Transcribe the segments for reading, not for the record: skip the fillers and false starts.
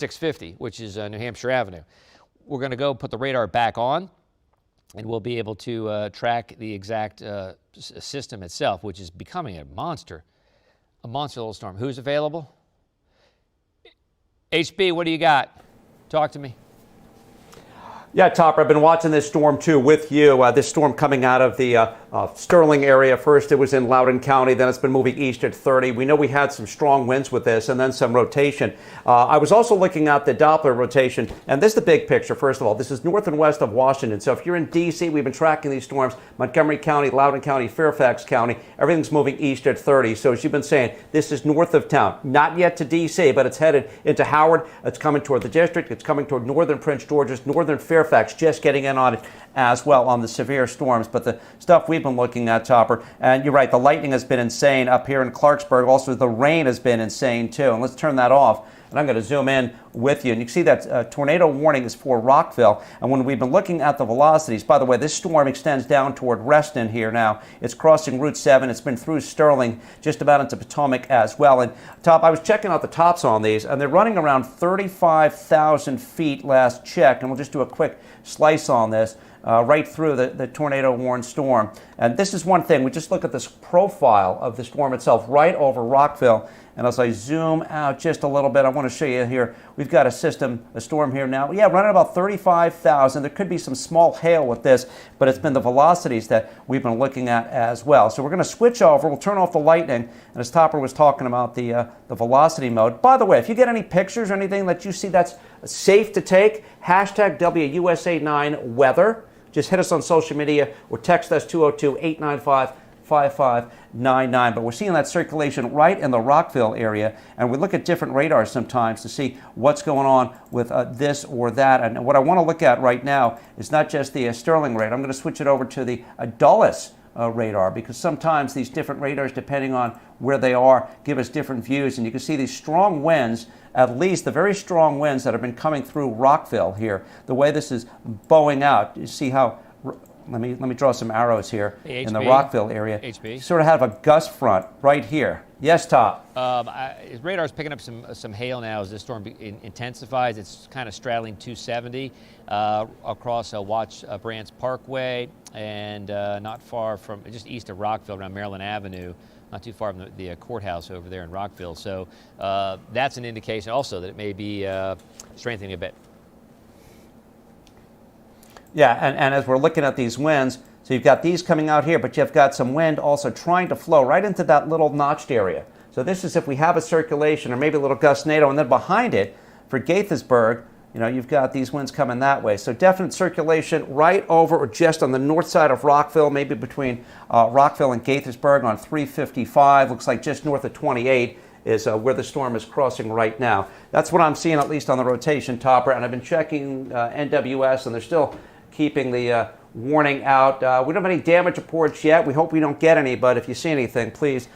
650, which is New Hampshire Avenue. We're going to go put the radar back on, and we'll be able to track the exact system itself, which is becoming a monster little storm. Who's available? HB, what do you got? Talk to me. Yeah, Topper, I've been watching this storm, too, with you. This storm coming out of the Sterling area. First, it was in Loudoun County. Then it's been moving east at 30. We know we had some strong winds with this and then some rotation. I was also looking at the Doppler rotation, and this is the big picture, first of all. This is north and west of Washington. So if you're in D.C., we've been tracking these storms. Montgomery County, Loudoun County, Fairfax County, everything's moving east at 30. So as you've been saying, this is north of town. Not yet to D.C., but it's headed into Howard. It's coming toward the district. It's coming toward northern Prince George's, northern Fairfax, just getting in on it as well on the severe storms. But the stuff we've been looking at, Topper, and you're right, the lightning has been insane up here in Clarksburg. Also, the rain has been insane, too. And let's turn that off. And I'm going to zoom in with you. And you can see that tornado warning is for Rockville. And when we've been looking at the velocities, by the way, this storm extends down toward Reston here now. It's crossing Route 7. It's been through Sterling, just about into Potomac as well. And Top, I was checking out the tops on these, and they're running around 35,000 feet last check. And we'll just do a quick slice on this. Right through the tornado-warned storm. And this is one thing. We just look at this profile of the storm itself right over Rockville. And as I zoom out just a little bit, I want to show you here, we've got a storm here now. Yeah, running about 35,000. There could be some small hail with this, but it's been the velocities that we've been looking at as well. So we're going to switch over. We'll turn off the lightning. And as Topper was talking about the velocity mode. By the way, if you get any pictures or anything that you see that's safe to take, hashtag WUSA9weather. Just hit us on social media or text us 202-895-5599. But we're seeing that circulation right in the Rockville area, and we look at different radars sometimes to see what's going on with this or that. And what I want to look at right now is not just the Sterling radar. I'm going to switch it over to the Dulles radar, because sometimes these different radars, depending on where they are, give us different views. And you can see these strong winds, at least the very strong winds that have been coming through Rockville here. The way this is bowing out, you see how, let me draw some arrows here in the Rockville area. HB. You sort of have a gust front right here. Yes, Top. Radar's picking up some hail now as this storm intensifies. It's kind of straddling 270 across Watch Brants Parkway and not far from, just east of Rockville around Maryland Avenue. Not too far from the courthouse over there in Rockville. So that's an indication also that it may be strengthening a bit. Yeah, and as we're looking at these winds, so you've got these coming out here, but you've got some wind also trying to flow right into that little notched area. So this is if we have a circulation or maybe a little gustnado, and then behind it for Gaithersburg, you've got these winds coming that way. So definite circulation right over or just on the north side of Rockville, maybe between Rockville and Gaithersburg on 355. Looks like just north of 28 is where the storm is crossing right now. That's what I'm seeing, at least on the rotation, Topper. And I've been checking NWS, and they're still keeping the warning out. We don't have any damage reports yet. We hope we don't get any, but if you see anything, please,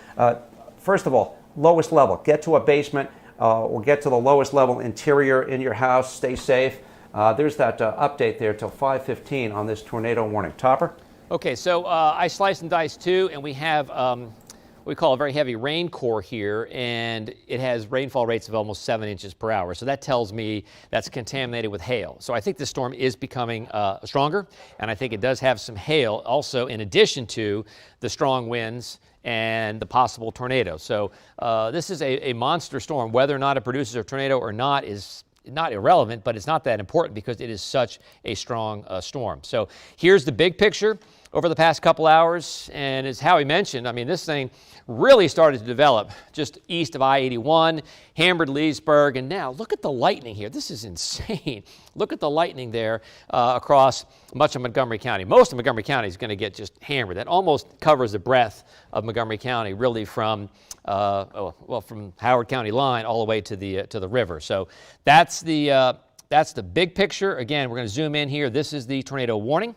first of all, lowest level. Get to a basement. Or get to the lowest level interior in your house. Stay safe. There's that update there till 5:15 on this tornado warning. Topper? Okay, so I sliced and diced too, and we have what we call a very heavy rain core here, and it has rainfall rates of almost 7 inches per hour. So that tells me that's contaminated with hail. So I think this storm is becoming stronger, and I think it does have some hail also in addition to the strong winds and the possible tornado. So this is a monster storm. Whether or not it produces a tornado or not is not irrelevant, but it's not that important because it is such a strong storm. So here's the big picture over the past couple hours, and as Howie mentioned, I mean, this thing really started to develop just east of I-81, hammered Leesburg, and now look at the lightning here. This is insane. Look at the lightning there across much of Montgomery County. Most of Montgomery County is going to get just hammered. That almost covers the breadth of Montgomery County, really from from Howard County line all the way to the river. So that's the big picture. Again, we're going to zoom in here. This is the tornado warning,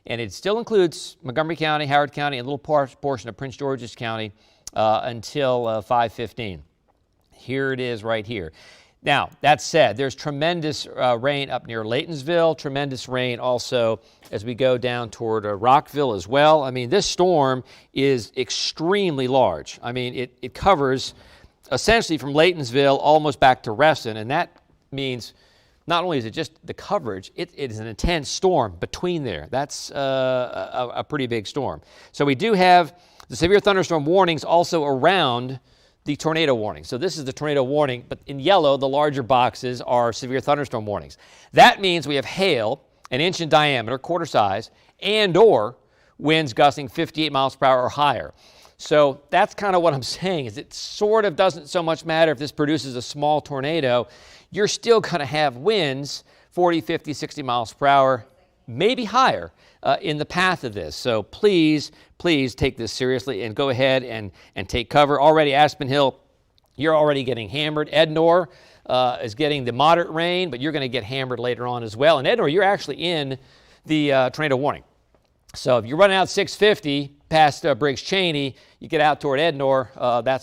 and it still includes Montgomery County, Howard County, and a little portion of Prince George's County until 5:15. Here it is right here. Now, that said, there's tremendous rain up near Laytonsville, tremendous rain also as we go down toward Rockville as well. I mean, this storm is extremely large. I mean, it covers essentially from Laytonsville almost back to Reston, and means not only is it just the coverage, it is an intense storm between there. That's a pretty big storm. So we do have the severe thunderstorm warnings also around the tornado warning. So this is the tornado warning, but in yellow, the larger boxes are severe thunderstorm warnings. That means we have hail, an inch in diameter, quarter size, and or winds gusting 58 miles per hour or higher. So that's kind of what I'm saying, is it sort of doesn't so much matter if this produces a small tornado. You're still going to have winds 40, 50, 60 miles per hour, maybe higher in the path of this. So please take this seriously and go ahead and take cover. Already Aspen Hill, you're already getting hammered. Ednor is getting the moderate rain, but you're going to get hammered later on as well. And Ednor, you're actually in the tornado warning. So if you're running out 650 past Briggs Cheney, you get out toward Ednor,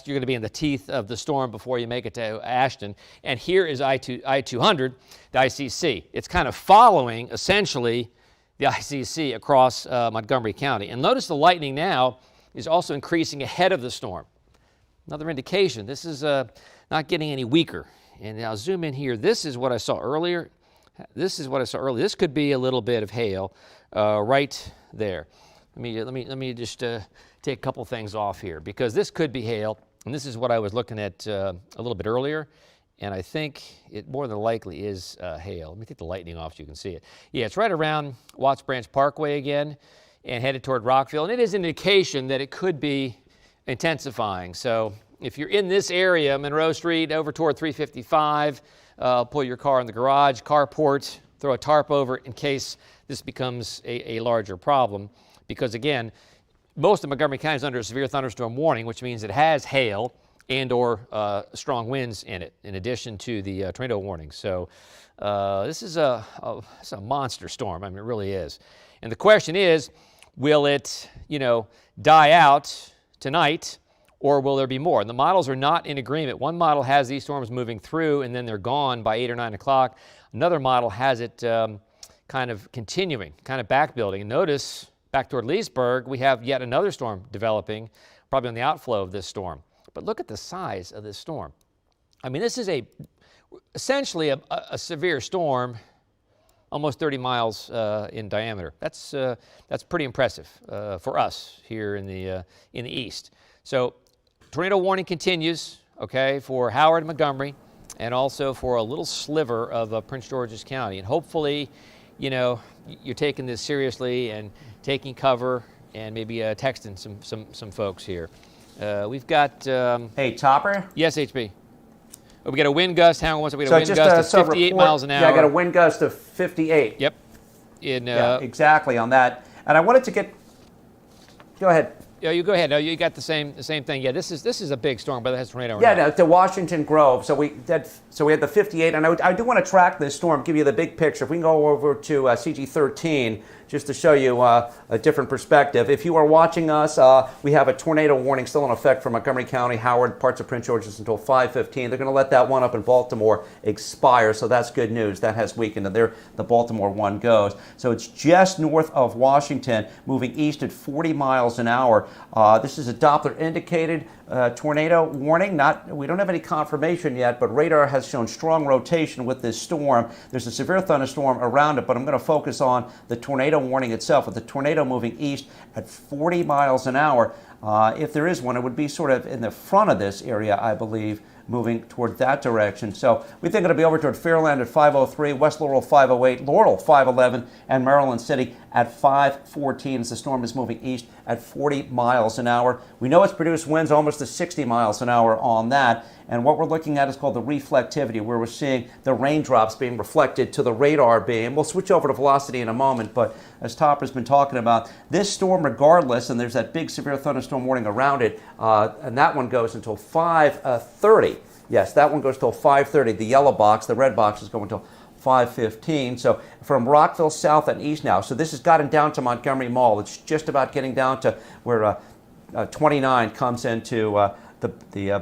you're going to be in the teeth of the storm before you make it to Ashton. And here is I-200, the ICC. It's kind of following, essentially, the ICC across Montgomery County. And notice the lightning now is also increasing ahead of the storm. Another indication, this is not getting any weaker. And I'll zoom in here. This is what I saw earlier. This could be a little bit of hail right there. Let me just take a couple things off here, because this could be hail, and this is what I was looking at a little bit earlier, and I think it more than likely is hail. Let me take the lightning off so you can see it. Yeah, it's right around Watts Branch Parkway again and headed toward Rockville, and it is an indication that it could be intensifying. So if you're in this area, Monroe Street over toward 355, pull your car in the garage, carport, throw a tarp over in case this becomes a larger problem. Because again, most of Montgomery County is under a severe thunderstorm warning, which means it has hail and or strong winds in it, in addition to the tornado warning. So this is a monster storm. I mean, it really is. And the question is, will it, die out tonight, or will there be more? And the models are not in agreement. One model has these storms moving through and then they're gone by 8 or 9 o'clock. Another model has it kind of continuing, kind of backbuilding. And notice, back toward Leesburg, we have yet another storm developing, probably on the outflow of this storm. But look at the size of this storm. I mean, this is essentially a severe storm, almost 30 miles in diameter. That's pretty impressive for us here in the east. So tornado warning continues, okay, for Howard and Montgomery, and also for a little sliver of Prince George's County. And hopefully, you're taking this seriously and taking cover and maybe texting some folks here. We've got... hey, Topper? Yes, HB. We got a wind gust. Hang on one second. We got a wind gust of 58 miles an hour. Yeah, I got a wind gust of 58. Yep. Yeah, exactly on that. And I wanted to get... Go ahead. Yeah, you go ahead. No, you got the same thing. Yeah, this is a big storm, but it has a tornado. Yeah, no, to Washington Grove. So we had the 58, and I do want to track this storm, give you the big picture. If we can go over to CG13, just to show you a different perspective. If you are watching us, we have a tornado warning still in effect for Montgomery County, Howard, parts of Prince George's until 5:15. They're going to let that one up in Baltimore expire, so that's good news. That has weakened, and there the Baltimore one goes. So it's just north of Washington, moving east at 40 miles an hour. This is a Doppler indicated tornado warning. We don't have any confirmation yet, but radar has shown strong rotation with this storm. There's a severe thunderstorm around it, but I'm going to focus on the tornado warning itself, with the tornado moving east at 40 miles an hour. If there is one, it would be sort of in the front of this area, I believe, moving toward that direction. So we think it'll be over toward Fairland at 5:03, West Laurel 5:08, Laurel 5:11, and Maryland City at 5:14 as the storm is moving east at 40 miles an hour. We know it's produced winds almost to 60 miles an hour on that. And what we're looking at is called the reflectivity, where we're seeing the raindrops being reflected to the radar beam. We'll switch over to velocity in a moment, but as Topper's been talking about, this storm regardless, and there's that big severe thunderstorm warning around it, and that one goes until 5:30. Yes, that one goes till 5:30. The yellow box, the red box is going until 5:15. So from Rockville south and east now. So this has gotten down to Montgomery Mall. It's just about getting down to where 29 comes into the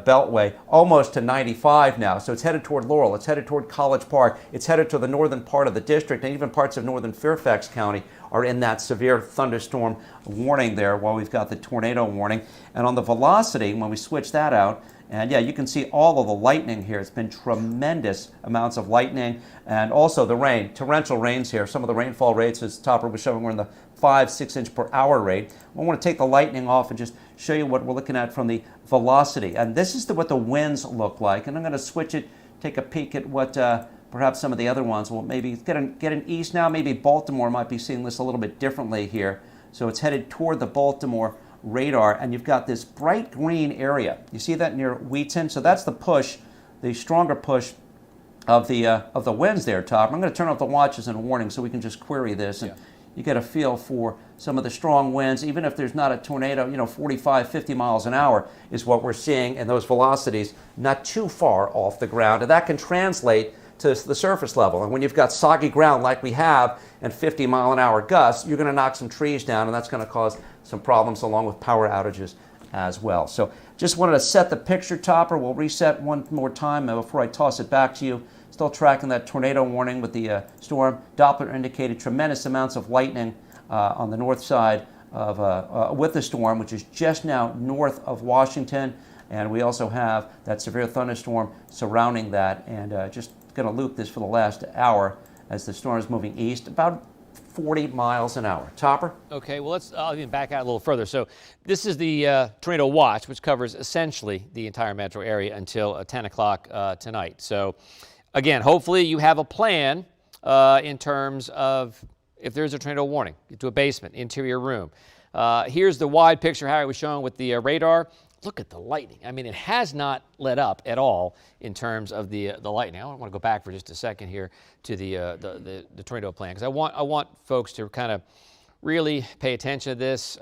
Beltway, almost to 95 now. So it's headed toward Laurel. It's headed toward College Park. It's headed to the northern part of the district, and even parts of northern Fairfax County are in that severe thunderstorm warning there while we've got the tornado warning. And on the velocity, when we switch that out, And yeah, you can see all of the lightning here. It's been tremendous amounts of lightning, and also the rain, torrential rains here. Some of the rainfall rates, as Topper was showing, were in the 5-6 inch per hour rate. I want to take the lightning off and just show you what we're looking at from the velocity. And this is what the winds look like. And I'm going to switch it, take a peek at what perhaps some of the other ones will maybe get an east now. Maybe Baltimore might be seeing this a little bit differently here. So it's headed toward the Baltimore radar, and you've got this bright green area. You see that near Wheaton? So that's the push, the stronger push of the winds there, Top. I'm going to turn off the watches and warnings so we can just query this, and you get a feel for some of the strong winds. Even if there's not a tornado, 45, 50 miles an hour is what we're seeing, and those velocities not too far off the ground, and that can translate to the surface level. And when you've got soggy ground like we have and 50-mile-an-hour gusts, you're going to knock some trees down, and that's going to cause some problems along with power outages as well. So just wanted to set the picture, Topper. We'll reset one more time before I toss it back to you. Still tracking that tornado warning with the storm. Doppler indicated tremendous amounts of lightning on the north side of with the storm, which is just now north of Washington. And we also have that severe thunderstorm surrounding that, and just going to loop this for the last hour as the storm is moving east, about 40 miles an hour. Topper? Okay, well, I'll even back out a little further. So this is the tornado watch, which covers essentially the entire metro area until 10 o'clock tonight. So again, hopefully you have a plan in terms of if there's a tornado warning, get to a basement, interior room. Here's the wide picture Harry was showing with the radar. Look at the lightning. I mean, it has not let up at all in terms of the lightning. I want to go back for just a second here to the tornado plan, because I want folks to kind of really pay attention to this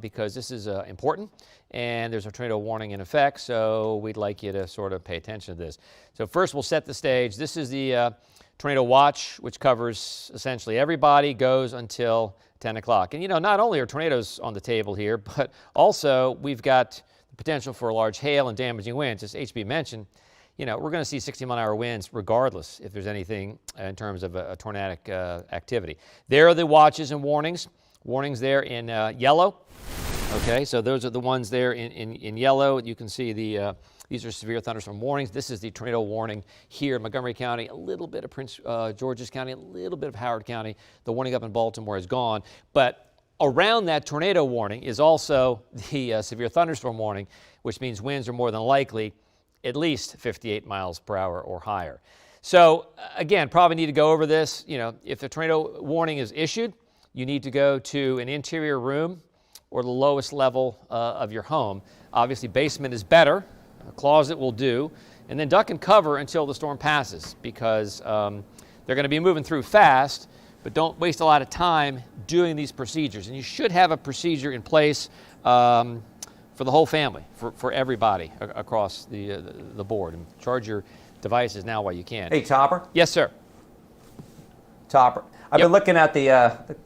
because this is important, and there's a tornado warning in effect, so we'd like you to sort of pay attention to this. So first we'll set the stage. This is the tornado watch, which covers essentially everybody, goes until 10 o'clock. And not only are tornadoes on the table here, but also we've got potential for large hail and damaging winds. As HB mentioned, we're going to see 60-mile-an-hour winds regardless if there's anything in terms of a tornadic activity. There are the watches and warnings. Warnings there in yellow. Okay, so those are the ones there in yellow. You can see these are severe thunderstorm warnings. This is the tornado warning here in Montgomery County, a little bit of Prince George's County, a little bit of Howard County. The warning up in Baltimore is gone, but around that tornado warning is also the severe thunderstorm warning, which means winds are more than likely at least 58 miles per hour or higher. So again, probably need to go over this. If the tornado warning is issued, you need to go to an interior room or the lowest level of your home. Obviously, basement is better. A closet will do. And then duck and cover until the storm passes, because they're going to be moving through fast. But don't waste a lot of time doing these procedures. And you should have a procedure in place for the whole family, for everybody across the board. And charge your devices now while you can. Hey, Topper? Yes, sir. Topper. I've been looking at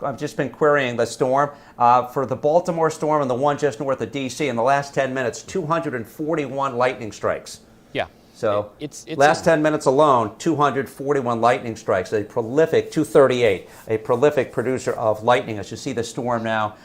I've just been querying the storm. For the Baltimore storm and the one just north of D.C. in the last 10 minutes, 241 lightning strikes. Yeah. So it's last 10 minutes alone, 241 lightning strikes, a prolific 238, a prolific producer of lightning. As you see the storm now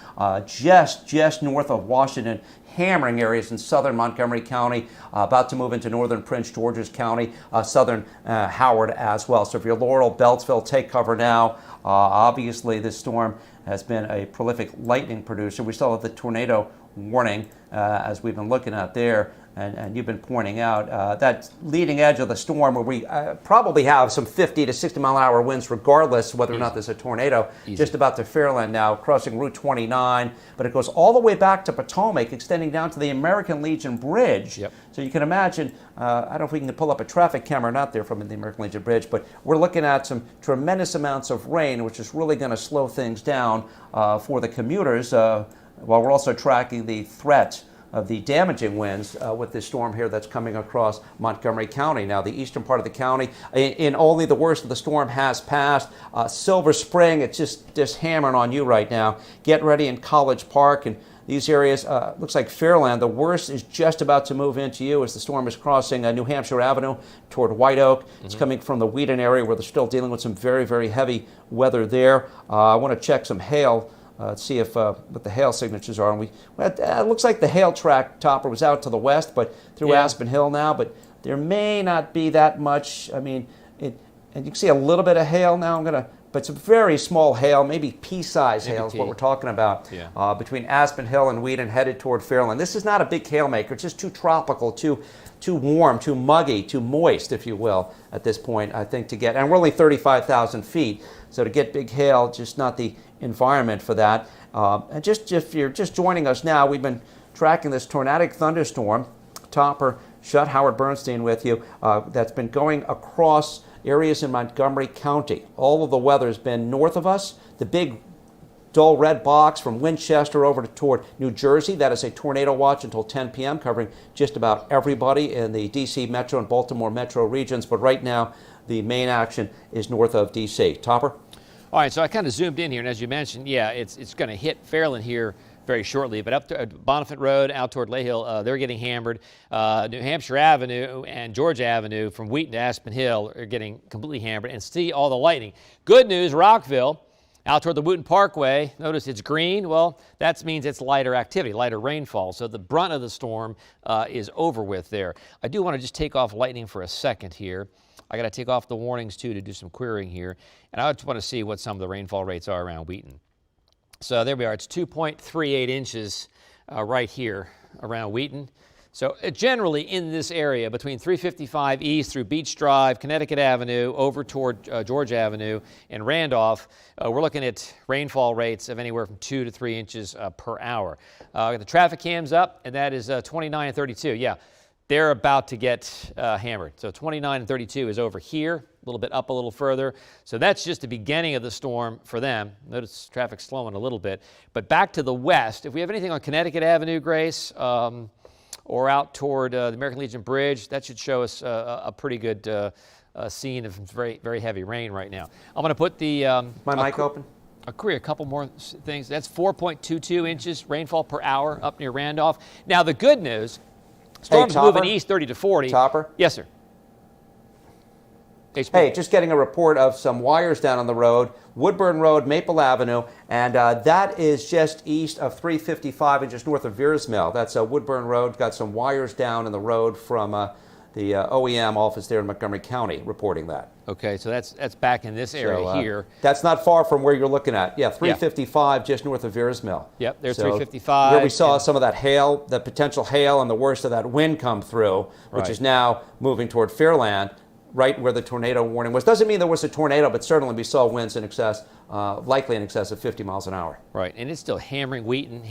just north of Washington, hammering areas in southern Montgomery County, about to move into northern Prince George's County, southern Howard as well. So if you're Laurel, Beltsville, take cover now. Obviously, this storm has been a prolific lightning producer. We still have the tornado warning as we've been looking at there. And you've been pointing out that leading edge of the storm where we probably have some 50 to 60 mile an hour winds regardless whether or not there's a tornado. Just about to Fairland now, crossing Route 29, but it goes all the way back to Potomac, extending down to the American Legion Bridge. So you can imagine, I don't know if we can pull up a traffic camera not there from the American Legion Bridge, but we're looking at some tremendous amounts of rain, which is really going to slow things down for the commuters, while we're also tracking the threat of the damaging winds with this storm here that's coming across Montgomery County. Now, the eastern part of the county, in only the worst of the storm has passed. Silver Spring, it's just hammering on you right now. Get ready in College Park and these areas. Looks like Fairland, the worst is just about to move into you as the storm is crossing New Hampshire Avenue toward White Oak. It's coming from the Wheaton area where they're still dealing with some very, very heavy weather there. I want to check some hail see if what the hail signatures are. And it looks like the hail track, Topper, was out to the west, but through Aspen Hill now. But there may not be that much. I mean, and you can see a little bit of hail now. But it's a very small hail, maybe pea-sized hail is what we're talking about, between Aspen Hill and Wheaton, headed toward Fairland. This is not a big hail maker. It's just too tropical, too warm, too muggy, too moist, if you will, at this point, I think, to get. And we're only 35,000 feet, so to get big hail, just not the environment for that. And just if you're just joining us now, we've been tracking this tornadic thunderstorm. Topper, Shutt, Howard Bernstein with you. That's been going across areas in Montgomery County. All of the weather has been north of us. The big dull red box from Winchester over toward New Jersey, that is a tornado watch until 10 p.m., covering just about everybody in the D.C. metro and Baltimore metro regions. But right now, the main action is north of D.C. Topper? All right, so I kind of zoomed in here, and as you mentioned, it's going to hit Fairland here very shortly, but up to Bonifant Road, out toward Lay Hill, they're getting hammered. New Hampshire Avenue and Georgia Avenue from Wheaton to Aspen Hill are getting completely hammered, and see all the lightning. Good news, Rockville, out toward the Wooten Parkway, notice it's green. Well, that means it's lighter activity, lighter rainfall, so the brunt of the storm is over with there. I do want to just take off lightning for a second here. I got to take off the warnings, too, to do some querying here, and I just want to see what some of the rainfall rates are around Wheaton. So there we are. It's 2.38 inches right here around Wheaton. So generally in this area between 355 East through Beach Drive, Connecticut Avenue, over toward George Avenue and Randolph, we're looking at rainfall rates of anywhere from 2 to 3 inches per hour. The traffic cams up, and that is 29 and 32. Yeah, they're about to get hammered. So 29 and 32 is over here, a little bit up a little further. So that's just the beginning of the storm for them. Notice traffic slowing a little bit. But back to the west, if we have anything on Connecticut Avenue, Grace, or out toward the American Legion Bridge, that should show us a pretty good scene of very, very heavy rain right now. I'm going to put the... My mic open? I'll query a couple more things. That's 4.22 inches rainfall per hour up near Randolph. Now, the good news... Storm's moving east 30 to 40. Topper? Yes, sir. Hey, just getting a report of some wires down on the road, Woodburn Road, Maple Avenue, and that is just east of 355 and just north of Veers Mill. That's Woodburn Road. Got some wires down in the road from the OEM office there in Montgomery County reporting that. Okay, so that's back in this area here. That's not far from where you're looking at. Yeah, 355 just north of Veers Mill. Yep, there's 355. Where we saw some of that hail, the potential hail and the worst of that wind come through, which is now moving toward Fairland, right where the tornado warning was. Doesn't mean there was a tornado, but certainly we saw winds in excess, likely in excess of 50 miles an hour. Right, and it's still hammering Wheaton,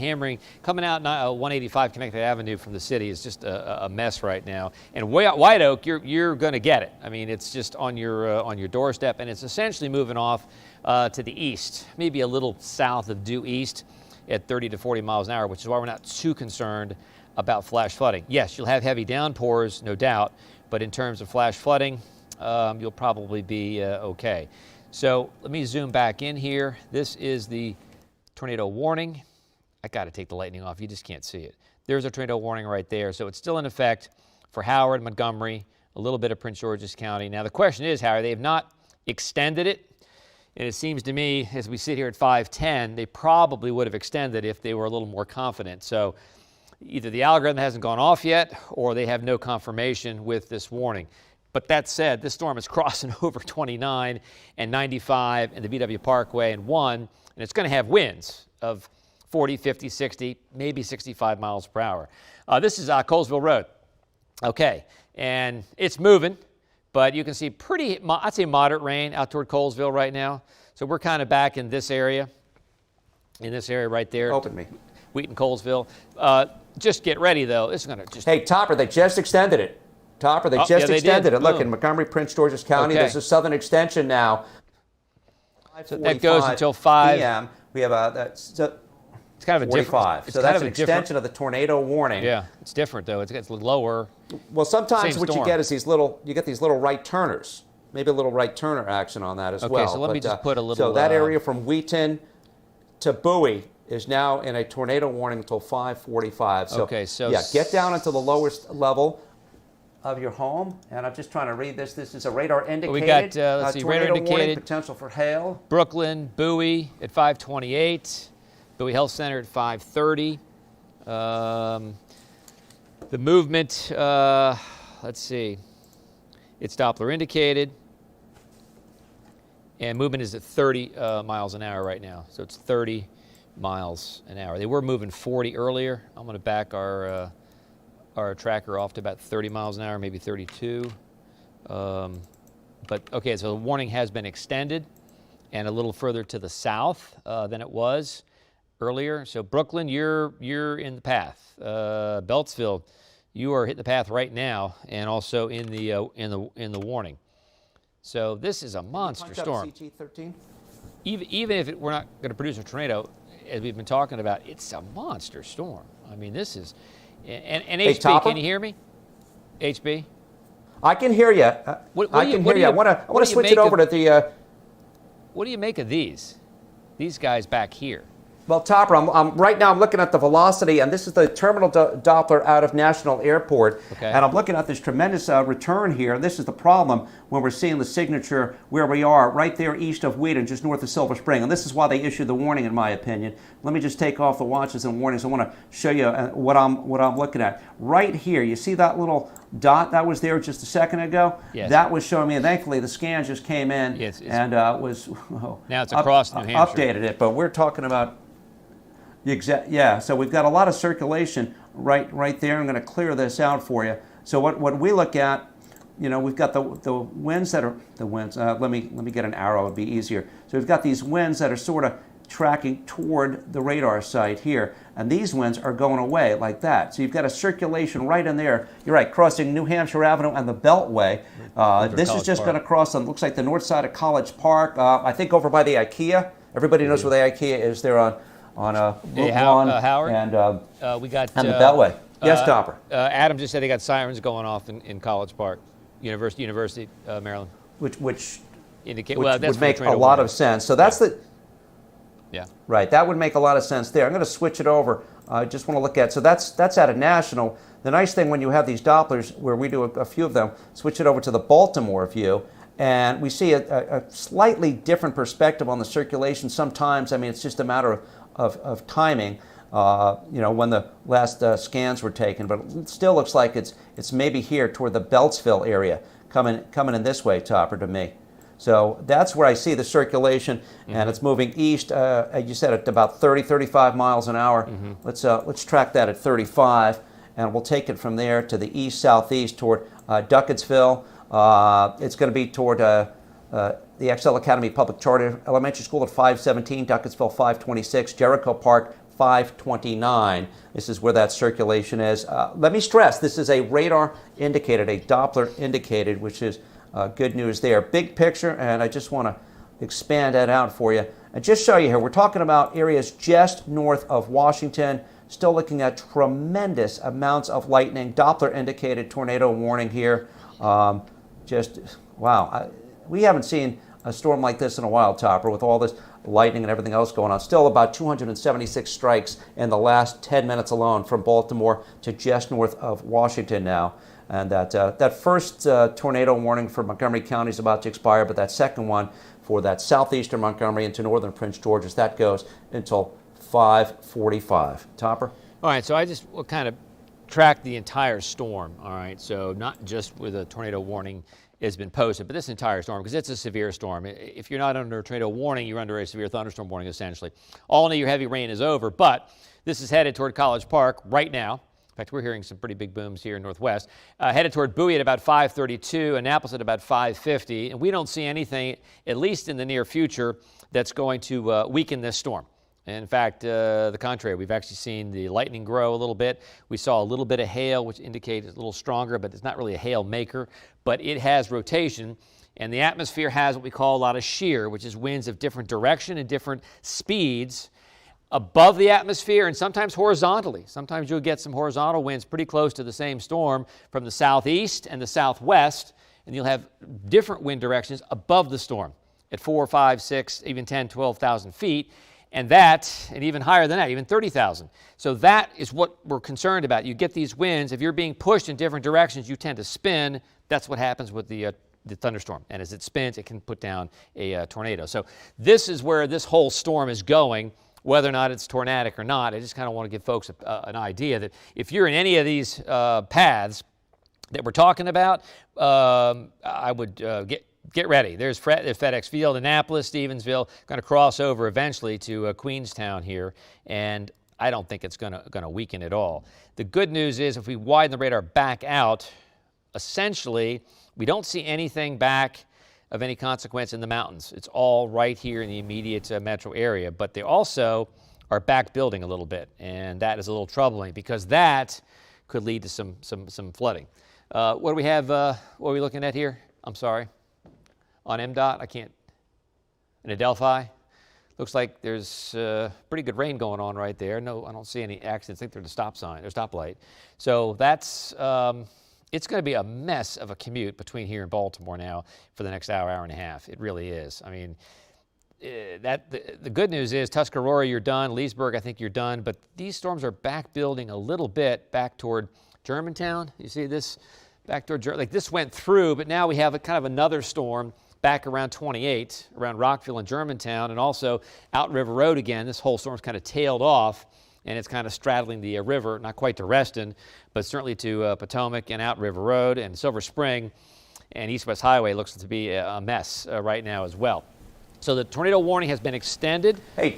coming out 185 Connecticut Avenue from the city is just a mess right now. And White Oak, you're going to get it. I mean, it's just on your doorstep, and it's essentially moving off to the east, maybe a little south of due east at 30 to 40 miles an hour, which is why we're not too concerned about flash flooding. Yes, you'll have heavy downpours, no doubt, but in terms of flash flooding, you'll probably be okay. So let me zoom back in here. This is the tornado warning. I got to take the lightning off. You just can't see it. There's a tornado warning right there. So it's still in effect for Howard, Montgomery, a little bit of Prince George's County. Now the question is, Howard, they have not extended it. And it seems to me, as we sit here at 5:10, they probably would have extended if they were a little more confident. So either the algorithm hasn't gone off yet, or they have no confirmation with this warning. But that said, this storm is crossing over 29 and 95 and the BW Parkway and 1, and it's going to have winds of 40, 50, 60, maybe 65 miles per hour. This is Colesville Road. Okay, and it's moving, but you can see pretty, I'd say moderate rain out toward Colesville right now. So we're kind of back in this area right there. Open me. Wheaton, Colesville. Just get ready, though. This is going to just... Hey, Topper, they just extended it. Topper, they just extended it. Look, in Montgomery, Prince George's County, there's a southern extension now. So that goes until 5 p.m. We have it's kind of a different. So that's an extension of the tornado warning. Yeah, it's different though. It's lower. Well, sometimes what you get is these little right turners. Maybe a little right turner action on that as well. Okay, so let me just put a little. So that area from Wheaton to Bowie is now in a tornado warning until 5:45. So, okay, so yeah, get down into the lowest level of your home, and I'm just trying to read this. This is a radar indicated. We got let's see, radar indicated warning, potential for hail. Brooklyn, Bowie at 5:28. Bowie Health Center at 5:30. The movement, let's see, it's Doppler indicated, and movement is at 30 miles an hour right now. So it's 30 miles an hour. They were moving 40 earlier. I'm going to back our tracker off to about 30 miles an hour, maybe 32. But okay, so the warning has been extended and a little further to the south than it was earlier. So Brooklyn, you're in the path. Beltsville, you are hitting the path right now, and also in the warning. So this is a monster storm. CT13? Even if we're not going to produce a tornado, as we've been talking about, it's a monster storm. I mean, this is, and Hey, HB, Topper? can you hear me? HB? I can hear you. I can hear you. I want to switch it over to the. What do you make of these guys back here? Well, Topper, right now I'm looking at the velocity, and this is the terminal Doppler out of National Airport. Okay. And I'm looking at this tremendous return here. This is the problem when we're seeing the signature where we are, right there east of Wheaton, just north of Silver Spring. And this is why they issued the warning, in my opinion. Let me just take off the watches and warnings. I want to show you what I'm looking at. Right here, you see that little dot that was there just a second ago? Yes. That was showing me, and thankfully the scan just came in and was now it's across New Hampshire. Updated it, but we're talking about yeah, so we've got a lot of circulation right there. I'm going to clear this out for you. So what we look at, you know, we've got the winds that are the winds. Let me get an arrow. It'd be easier. So we've got these winds that are sort of tracking toward the radar site here, and these winds are going away like that. So you've got a circulation right in there. You're right, crossing New Hampshire Avenue and the Beltway. This is just going to cross on, looks like the north side of College Park. I think over by the IKEA. Everybody knows where the IKEA is. They're on Howard, and we got and the Beltway. Yes, Topper. Adam just said they got sirens going off in College Park, University, Maryland. Which Well, that's would make a lot of sense. So that's yeah. Right. That would make a lot of sense there. I'm going to switch it over. I just want to look at, so that's out of National. The nice thing when you have these Dopplers, where we do a few of them, switch it over to the Baltimore view, and we see a slightly different perspective on the circulation. Sometimes, I mean, it's just a matter of timing, you know, when the last scans were taken, but it still looks like it's maybe here toward the Beltsville area, coming in this way, Topper, to me. So that's where I see the circulation, and it's moving east. You said at about 35 miles an hour. Let's track that at 35, and we'll take it from there to the east-southeast toward Duckettsville. It's going to be toward the Excel Academy Public Charter Elementary School at 517, Duckettsville 526, Jericho Park 529. This is where that circulation is. Let me stress, this is a radar indicated, a Doppler indicated, which is good news there. Big picture, and I just want to expand that out for you and just show you here. We're talking about areas just north of Washington, still looking at tremendous amounts of lightning. Doppler indicated tornado warning here. Just, wow. We haven't seen a storm like this in a while, Topper, with all this lightning and everything else going on. Still about 276 strikes in the last 10 minutes alone from Baltimore to just north of Washington now. And that first tornado warning for Montgomery County is about to expire, but that second one for that southeastern Montgomery into northern Prince George, that goes until 5:45. Topper? All right, so I just will kind of track the entire storm, all right? So not just with a tornado warning has been posted, but this entire storm, because it's a severe storm. If you're not under a tornado warning, you're under a severe thunderstorm warning, essentially. All of your heavy rain is over, but this is headed toward College Park right now. In fact, we're hearing some pretty big booms here in Northwest. Headed toward Bowie at about 5:32, Annapolis at about 5:50, and we don't see anything, at least in the near future, that's going to weaken this storm. In fact, the contrary, we've actually seen the lightning grow a little bit. We saw a little bit of hail, which indicates it's a little stronger, but it's not really a hail maker, but it has rotation. And the atmosphere has what we call a lot of shear, which is winds of different direction and different speeds above the atmosphere and sometimes horizontally. Sometimes you'll get some horizontal winds pretty close to the same storm from the southeast and the southwest, and you'll have different wind directions above the storm at 4, 5, 6, even 10, 12,000 feet. And even higher than that, even 30,000. So that is what we're concerned about. You get these winds. If you're being pushed in different directions, you tend to spin. That's what happens with the thunderstorm. And as it spins, it can put down a tornado. So this is where this whole storm is going whether or not it's tornadic or not. I just kind of want to give folks an idea that if you're in any of these paths that we're talking about, I would get ready. There's FedEx Field, Annapolis, Stevensville, going to cross over eventually to Queenstown here, and I don't think it's going to weaken at all. The good news is if we widen the radar back out, essentially, we don't see anything back of any consequence in the mountains. It's all right here in the immediate metro area, but they also are back building a little bit, and that is a little troubling because that could lead to some flooding. What do we have? What are we looking at here? I'm sorry. On MDOT, I can't. In Adelphi, looks like there's pretty good rain going on right there. No, I don't see any accidents. I think there's a stop sign or stoplight. So that's it's going to be a mess of a commute between here and Baltimore now for the next hour, hour and a half. It really is. I mean, the good news is Tuscarora, you're done. Leesburg, I think you're done. But these storms are back building a little bit back toward Germantown. You see this back toward like this went through, but now we have a kind of another storm back around 28, around Rockville and Germantown, and also out River Road again. This whole storm's kind of tailed off, and it's kind of straddling the river, not quite to Reston, but certainly to Potomac and out River Road and Silver Spring, and East-West Highway looks to be a mess right now as well. So the tornado warning has been extended and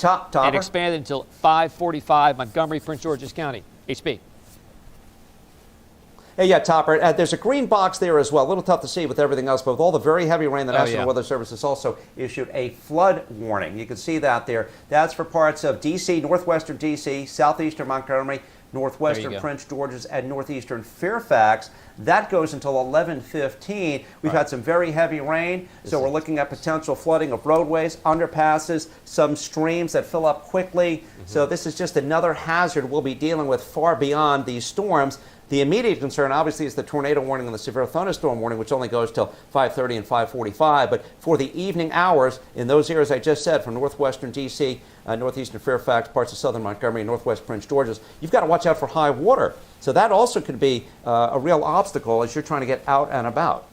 expanded until 5:45 Montgomery, Prince George's County. HB. Hey, yeah, Topper, there's a green box there as well. A little tough to see with everything else, but with all the very heavy rain, the National Weather Service has also issued a flood warning. You can see that there. That's for parts of D.C., northwestern D.C., southeastern Montgomery, northwestern Prince George's, and northeastern Fairfax. That goes until 11:15. We've had some very heavy rain, so we're looking at potential flooding of roadways, underpasses, some streams that fill up quickly. So this is just another hazard we'll be dealing with far beyond these storms. The immediate concern, obviously, is the tornado warning and the severe thunderstorm warning, which only goes till 5:30 and 5:45. But for the evening hours, in those areas I just said, from northwestern D.C., northeastern Fairfax, parts of southern Montgomery, and northwest Prince George's, you've got to watch out for high water. So that also could be a real obstacle as you're trying to get out and about.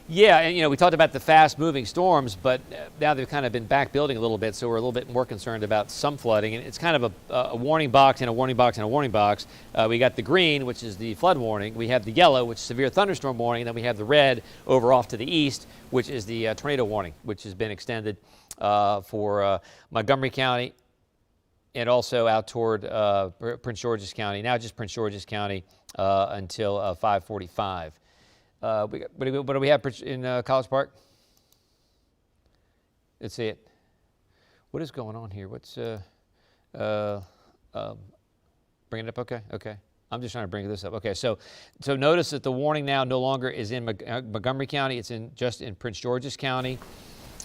Yeah, and we talked about the fast-moving storms, but now they've kind of been back building a little bit, so we're a little bit more concerned about some flooding. And it's kind of a warning box and a warning box and a warning box. We got the green, which is the flood warning. We have the yellow, which is severe thunderstorm warning. And then we have the red over off to the east, which is the tornado warning, which has been extended for Montgomery County and also out toward Prince George's County. Now just Prince George's County until 5:45. What do we have in College Park? Let's see it. What is going on here? What's bring it up? Okay. I'm just trying to bring this up. Okay, so notice that the warning now no longer is in Montgomery County. It's just in Prince George's County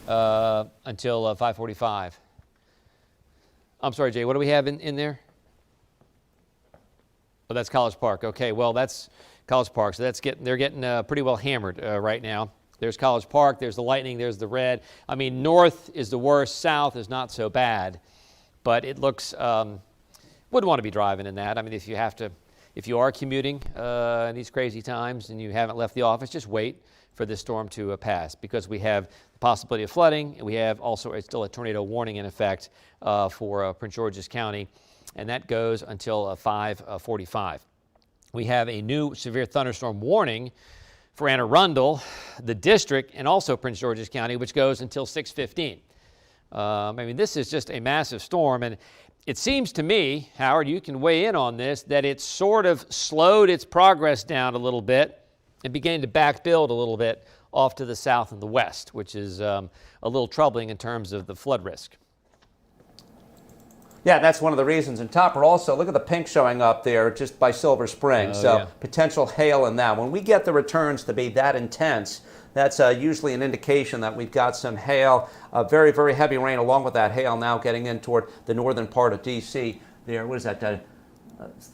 until 5:45. I'm sorry, Jay. What do we have in there? Oh, that's College Park. Okay, well that's College Park. So they're getting pretty well hammered right now. There's College Park. There's the lightning. There's the red. I mean, north is the worst. South is not so bad, but it looks. Wouldn't want to be driving in that. I mean, if you are commuting in these crazy times and you haven't left the office, just wait for this storm to pass because we have the possibility of flooding and we have also still a tornado warning in effect for Prince George's County, and that goes until 5:45. We have a new severe thunderstorm warning for Anne Arundel, the district, and also Prince George's County, which goes until 6:15. I mean, this is just a massive storm, and it seems to me, Howard, you can weigh in on this, that it sort of slowed its progress down a little bit and began to back build a little bit off to the south and the west, which is a little troubling in terms of the flood risk. Yeah, that's one of the reasons. And Topper, also, look at the pink showing up there just by Silver Spring. Potential hail in that. When we get the returns to be that intense, that's usually an indication that we've got some hail, very, very heavy rain along with that hail now getting in toward the northern part of D.C. There, what is that,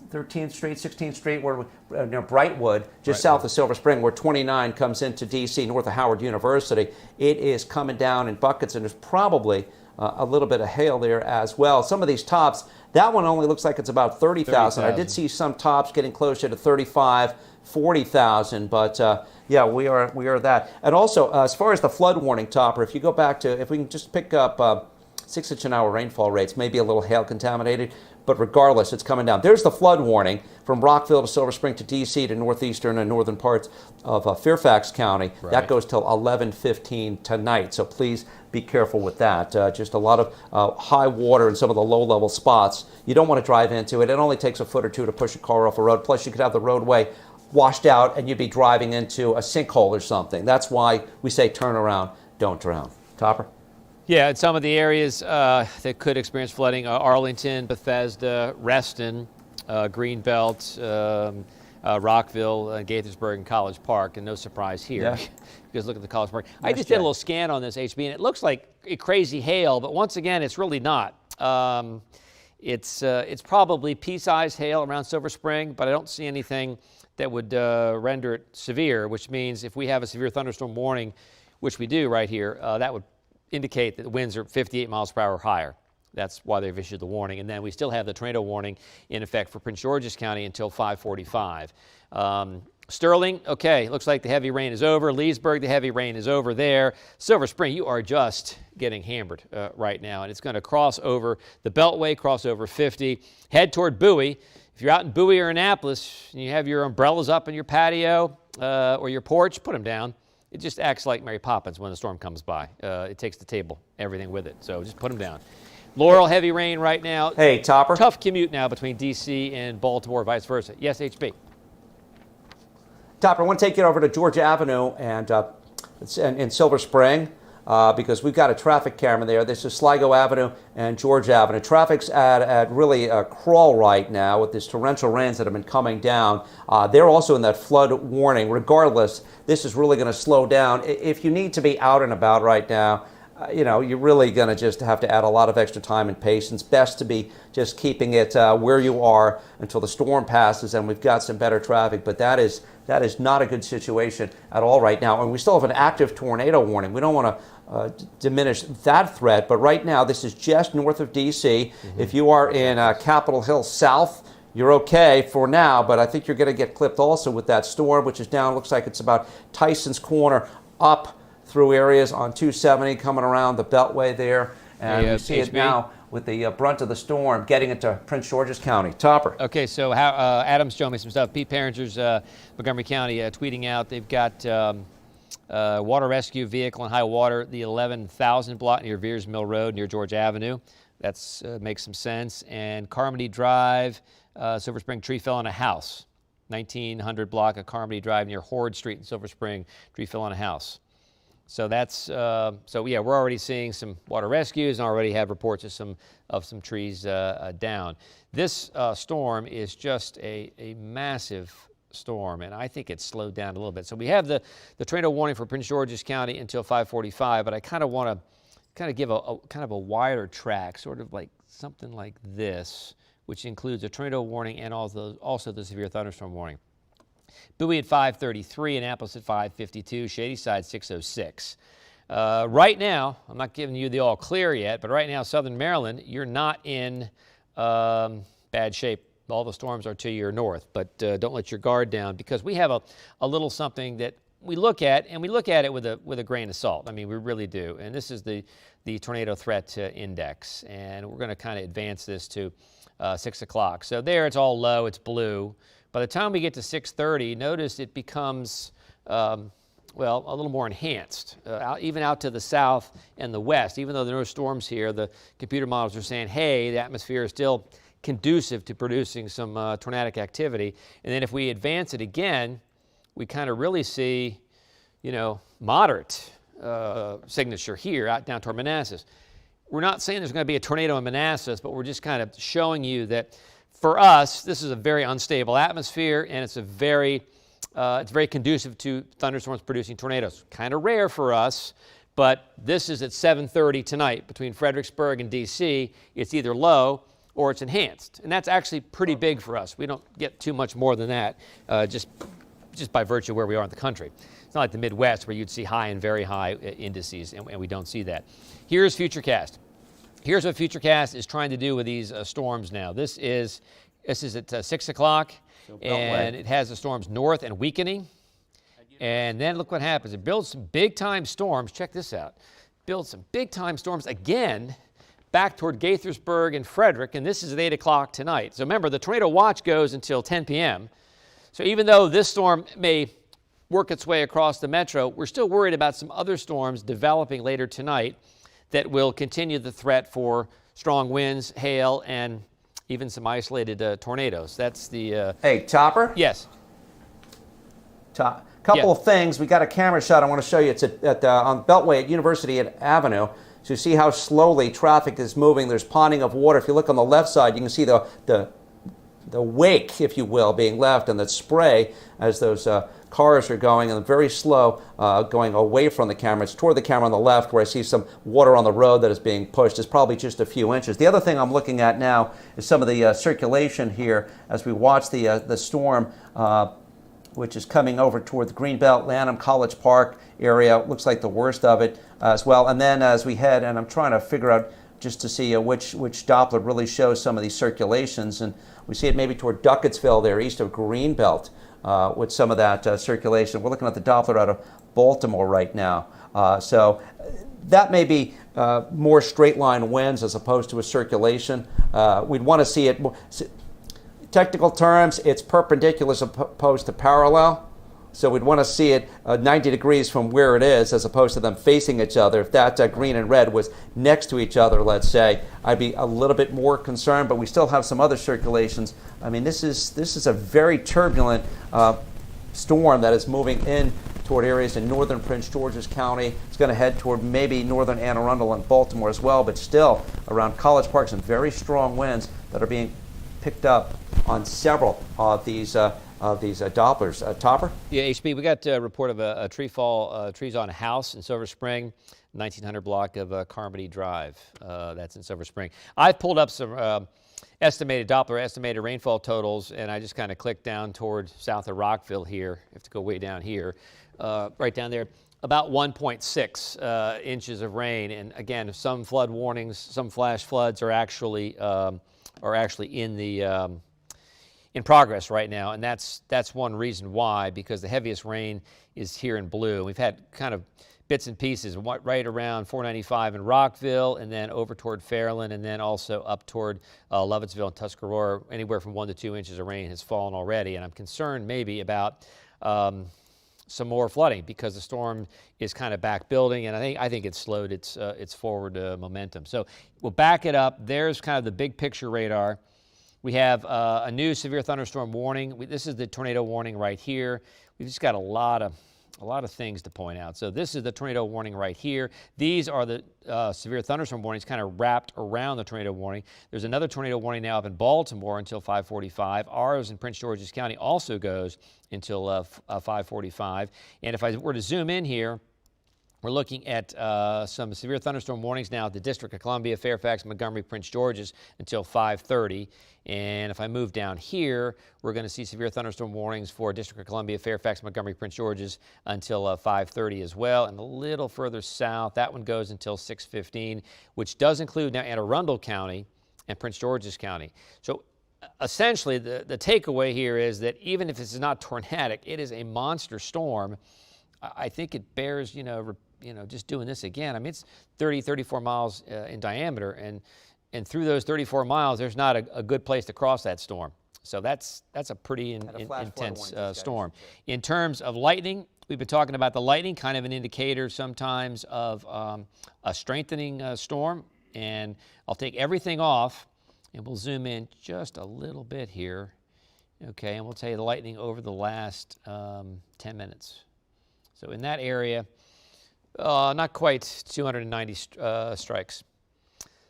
13th Street, 16th Street, where near Brightwood, just south of Silver Spring, where 29 comes into D.C., north of Howard University. It is coming down in buckets, and there's probably a little bit of hail there as well. Some of these tops, that one only looks like it's about 30,000. I did see some tops getting closer to 35, 40,000, but yeah, we are that. And also, as far as the flood warning, Topper, if you go back to, if we can just pick up 6-inch an hour rainfall rates, may be a little hail contaminated, but regardless, it's coming down. There's the flood warning from Rockville to Silver Spring to D.C. to northeastern and northern parts of Fairfax County. Right. That goes till 11:15 tonight, so please be careful with that. Just a lot of high water in some of the low-level spots. You don't want to drive into it. It only takes a foot or two to push a car off a road. Plus, you could have the roadway washed out and you'd be driving into a sinkhole or something. That's why we say turn around, don't drown. Topper? Yeah, in some of the areas that could experience flooding, Arlington, Bethesda, Reston, Greenbelt, Rockville, Gaithersburg, and College Park, and no surprise here. Yeah. Because look at the College Park. Nice I just did a check. little scan on this, HB, and it looks like a crazy hail, but once again, it's really not. It's probably pea-sized hail around Silver Spring, but I don't see anything that would render it severe, which means if we have a severe thunderstorm warning, which we do right here, that would indicate that the winds are 58 miles per hour or higher. That's why they've issued the warning. And then we still have the tornado warning in effect for Prince George's County until 5:45. Sterling, okay, looks like the heavy rain is over. Leesburg, the heavy rain is over there. Silver Spring, you are just getting hammered right now. And it's going to cross over the Beltway, cross over 50, head toward Bowie. If you're out in Bowie or Annapolis and you have your umbrellas up in your patio or your porch, put them down. It just acts like Mary Poppins when the storm comes by. It takes the table, everything with it. So just put them down. Laurel, heavy rain right now. Hey, Topper. Tough commute now between D.C. and Baltimore, vice versa. Yes, HB. Topper, I want to take you over to George Avenue and in Silver Spring because we've got a traffic camera there. This is Sligo Avenue and George Avenue. Traffic's at really a crawl right now with these torrential rains that have been coming down. They're also in that flood warning. Regardless, this is really going to slow down. If you need to be out and about right now, you're really going to just have to add a lot of extra time and patience. Best to be just keeping it where you are until the storm passes and we've got some better traffic. But that is not a good situation at all right now. And we still have an active tornado warning. We don't want to diminish that threat. But right now, this is just north of D.C. Mm-hmm. If you are in Capitol Hill South, you're okay for now. But I think you're going to get clipped also with that storm, which is down. Looks like it's about Tyson's Corner up through areas on 270 coming around the Beltway there. And you see it now with the brunt of the storm getting into Prince George's County. Topper. Okay, so Adam's showing me some stuff. Pete Paringer's Montgomery County tweeting out they've got water rescue vehicle in high water, the 11,000 block near Veers Mill Road near George Avenue. That's makes some sense. And Carmody Drive, Silver Spring, tree fell on a house. 1900 block of Carmody Drive near Horde Street in Silver Spring, tree fell on a house. So that's yeah, we're already seeing some water rescues and already have reports of some trees down. This storm is just a massive storm, and I think it's slowed down a little bit. So we have the tornado warning for Prince George's County until 5:45, but I kind of want to give a kind of a wider track, sort of like something like this, which includes a tornado warning and also the severe thunderstorm warning. Bowie at 5:33, Annapolis at 5:52, Shadyside 6:06. Right now, I'm not giving you the all clear yet, but right now, Southern Maryland, you're not in bad shape. All the storms are to your north, but don't let your guard down because we have a little something that we look at, and we look at it with a grain of salt. I mean, we really do. And this is the tornado threat index, and we're going to kind of advance this to 6 o'clock. So there, it's all low, it's blue. By the time we get to 6:30, notice it becomes, well, a little more enhanced, even out to the south and the west. Even though there are no storms here, the computer models are saying, hey, the atmosphere is still conducive to producing some tornadic activity. And then if we advance it again, we kind of really see, moderate signature here out down toward Manassas. We're not saying there's going to be a tornado in Manassas, but we're just kind of showing you that for us, this is a very unstable atmosphere, and it's very conducive to thunderstorms producing tornadoes. Kind of rare for us, but this is at 7:30 tonight between Fredericksburg and D.C. It's either low or it's enhanced, and that's actually pretty big for us. We don't get too much more than that, just by virtue of where we are in the country. It's not like the Midwest where you'd see high and very high indices, and we don't see that. Here's Futurecast. Here's what Futurecast is trying to do with these storms now. This is at 6 o'clock, and it has the storms north and weakening. And then look what happens. It builds some big-time storms. Check this out. Builds some big-time storms again back toward Gaithersburg and Frederick, and this is at 8 o'clock tonight. So remember, the tornado watch goes until 10 p.m. So even though this storm may work its way across the metro, we're still worried about some other storms developing later tonight that will continue the threat for strong winds, hail, and even some isolated tornadoes. That's the... Hey, Topper? Yes. Couple of things. We got a camera shot I want to show you. It's on Beltway at University Avenue. So you see how slowly traffic is moving. There's ponding of water. If you look on the left side, you can see the wake, if you will, being left and the spray as those cars are going, and very slow going away from the camera. It's toward the camera on the left where I see some water on the road that is being pushed. It's probably just a few inches. The other thing I'm looking at now is some of the circulation here as we watch the storm, which is coming over toward the Greenbelt, Lanham, College Park area. It looks like the worst of it as well. And then as we head, and I'm trying to figure out just to see which Doppler really shows some of these circulations, and we see it maybe toward Duckettsville there, east of Greenbelt, with some of that circulation. We're looking at the Doppler out of Baltimore right now. So that may be more straight line winds as opposed to a circulation. We'd want to see it more. Technical terms, it's perpendicular as opposed to parallel. So we'd want to see it 90 degrees from where it is as opposed to them facing each other. If that green and red was next to each other, let's say, I'd be a little bit more concerned, but we still have some other circulations. I mean, this is a very turbulent storm that is moving in toward areas in northern Prince George's County. It's going to head toward maybe northern Anne Arundel and Baltimore as well, but still around College Park, some very strong winds that are being picked up on several of these Dopplers. Topper? Yeah, HB, we got a report of a tree fall, trees on a house in Silver Spring, 1900 block of Carmody Drive. That's in Silver Spring. I've pulled up some estimated rainfall totals, and I just kind of clicked down toward south of Rockville here. You have to go way down here, right down there. About 1.6 inches of rain, and again, some flood warnings, some flash floods are actually in progress right now, and that's one reason why, because the heaviest rain is here in blue. We've had kind of bits and pieces right around 495 in Rockville, and then over toward Fairland, and then also up toward Lovettsville and Tuscarora. Anywhere from 1 to 2 inches of rain has fallen already, and I'm concerned maybe about some more flooding because the storm is kind of back building, and I think it's slowed its forward momentum. So we'll back it up. There's kind of the big picture radar. We have a new severe thunderstorm warning. This is the tornado warning right here. We've just got a lot of things to point out. So this is the tornado warning right here. These are the severe thunderstorm warnings kind of wrapped around the tornado warning. There's another tornado warning now up in Baltimore until 5:45. Ours in Prince George's County also goes until 5:45. And if I were to zoom in here, we're looking at some severe thunderstorm warnings now at the District of Columbia, Fairfax, Montgomery, Prince George's until 5:30. And if I move down here, we're going to see severe thunderstorm warnings for District of Columbia, Fairfax, Montgomery, Prince George's until 5:30 as well. And a little further south, that one goes until 6:15, which does include now Anne Arundel County and Prince George's County. So essentially, the takeaway here is that even if this is not tornadic, it is a monster storm. I think it bears, just doing this again. I mean, it's 34 miles in diameter, and through those 34 miles, there's not a good place to cross that storm. So that's a pretty intense storm. In terms of lightning, we've been talking about the lightning, kind of an indicator sometimes of a strengthening storm. And I'll take everything off, and we'll zoom in just a little bit here. Okay, and we'll tell you the lightning over the last 10 minutes. So in that area, not quite 290 strikes.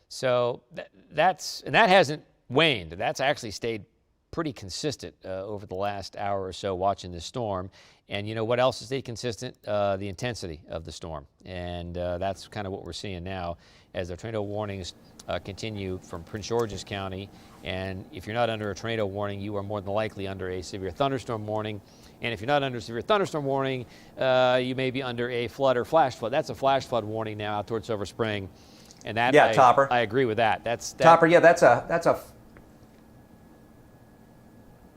So that hasn't waned. That's actually stayed pretty consistent over the last hour or so watching this storm. And you know what else has stayed consistent? The intensity of the storm. And that's kind of what we're seeing now as the tornado warnings continue from Prince George's County. And if you're not under a tornado warning, you are more than likely under a severe thunderstorm warning. And if you're not under a severe thunderstorm warning, you may be under a flood or flash flood. That's a flash flood warning now out towards Silver Spring. And that, Topper. I agree with that. Topper, yeah, that's a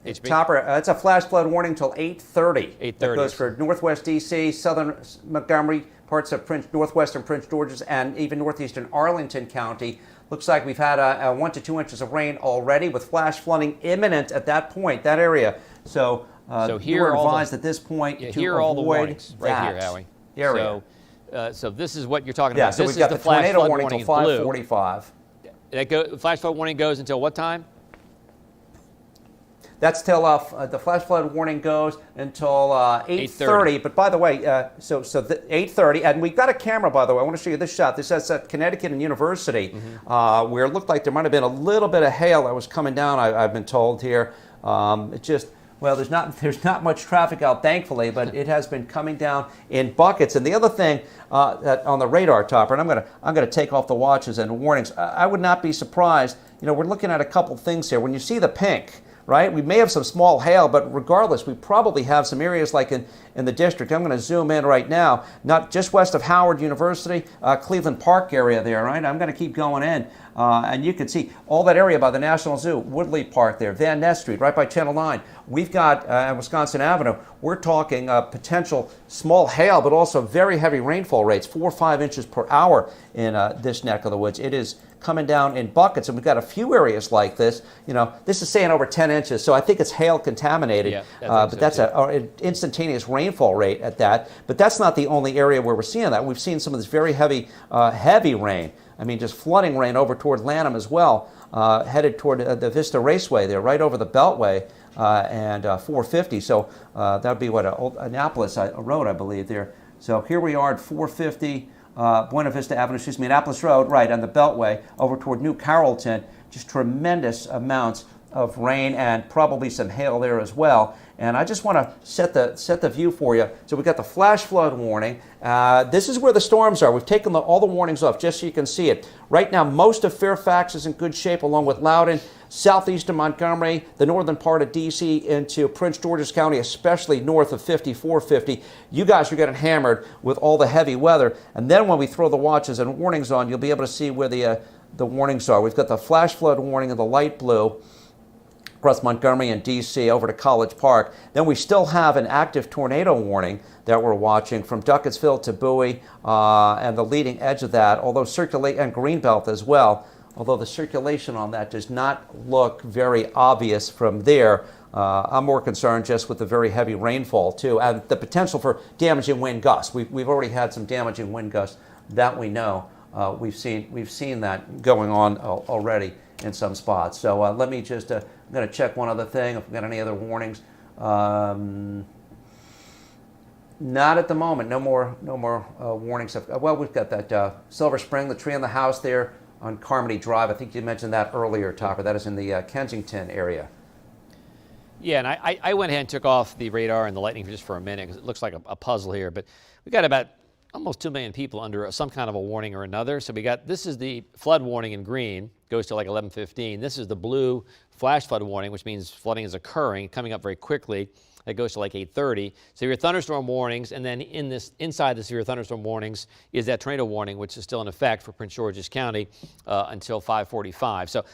HB? Topper, that's a flash flood warning until 8:30. 8:30. That goes for Northwest DC, Southern Montgomery, parts of northwestern Prince George's and even northeastern Arlington County. Looks like we've had 1 to 2 inches of rain already, with flash flooding imminent at that point, that area. So, here we're advised at this point to here are all the avoid warnings right here, Howie. Area. So this is what you're talking about. So this we've got is the flash tornado flood warning warning until in blue. 5:45. The flash flood warning goes until what time? That's till the flash flood warning goes until 8:30. But by the way, so 8:30, and we've got a camera. By the way, I want to show you this shot. This is at Connecticut and University, where it looked like there might have been a little bit of hail that was coming down. I've been told here. It just there's not much traffic out, thankfully, but it has been coming down in buckets. And the other thing that on the radar, Topper, and I'm gonna take off the watches and warnings. I would not be surprised. We're looking at a couple things here. When you see the pink, right? We may have some small hail, but regardless, we probably have some areas like in the district. I'm going to zoom in right now, not just west of Howard University, Cleveland Park area there, right? I'm going to keep going in, and you can see all that area by the National Zoo, Woodley Park there, Van Ness Street, right by Channel 9. We've got Wisconsin Avenue. We're talking potential small hail, but also very heavy rainfall rates, 4 or 5 inches per hour in this neck of the woods. It is coming down in buckets, and we've got a few areas like this. This is saying over 10 inches, so I think it's hail contaminated. Yeah, but that's an instantaneous rainfall rate at that. But that's not the only area where we're seeing that. We've seen some of this very heavy rain. I mean, just flooding rain over toward Lanham as well, headed toward the Vista Raceway there, right over the Beltway and 450. So that would be Annapolis Road, I believe there. So here we are at 450. Buena Vista Avenue, Annapolis Road, right on the Beltway, over toward New Carrollton. Just tremendous amounts of rain and probably some hail there as well. And I just want to set the view for you. So we've got the flash flood warning. This is where the storms are. We've taken all the warnings off just so you can see it. Right now, most of Fairfax is in good shape, along with Loudoun, southeast of Montgomery, the northern part of D.C. into Prince George's County, especially north of 5450. You guys are getting hammered with all the heavy weather. And then when we throw the watches and warnings on, you'll be able to see where the warnings are. We've got the flash flood warning in the light blue across Montgomery and D.C. over to College Park. Then we still have an active tornado warning that we're watching from Duckettsville to Bowie and the leading edge of that, and Greenbelt as well. Although the circulation on that does not look very obvious from there. I'm more concerned just with the very heavy rainfall too, and the potential for damaging wind gusts. We've already had some damaging wind gusts that we know. We've seen that going on already in some spots. So let me just I'm going to check one other thing. If we've got any other warnings. Not at the moment. No more warnings. Well, we've got that Silver Spring, the tree in the house there on Carmody Drive. I think you mentioned that earlier, Topper. That is in the Kensington area. Yeah, and I went ahead and took off the radar and the lightning just for a minute because it looks like a puzzle here. But we got about almost 2 million people under some kind of a warning or another. So this is the flood warning in green, goes to like 11:15. This is the blue flash flood warning, which means flooding is occurring, coming up very quickly. That goes to like 8:30. Severe thunderstorm warnings, and then inside the severe thunderstorm warnings is that tornado warning, which is still in effect for Prince George's County until 5:45. So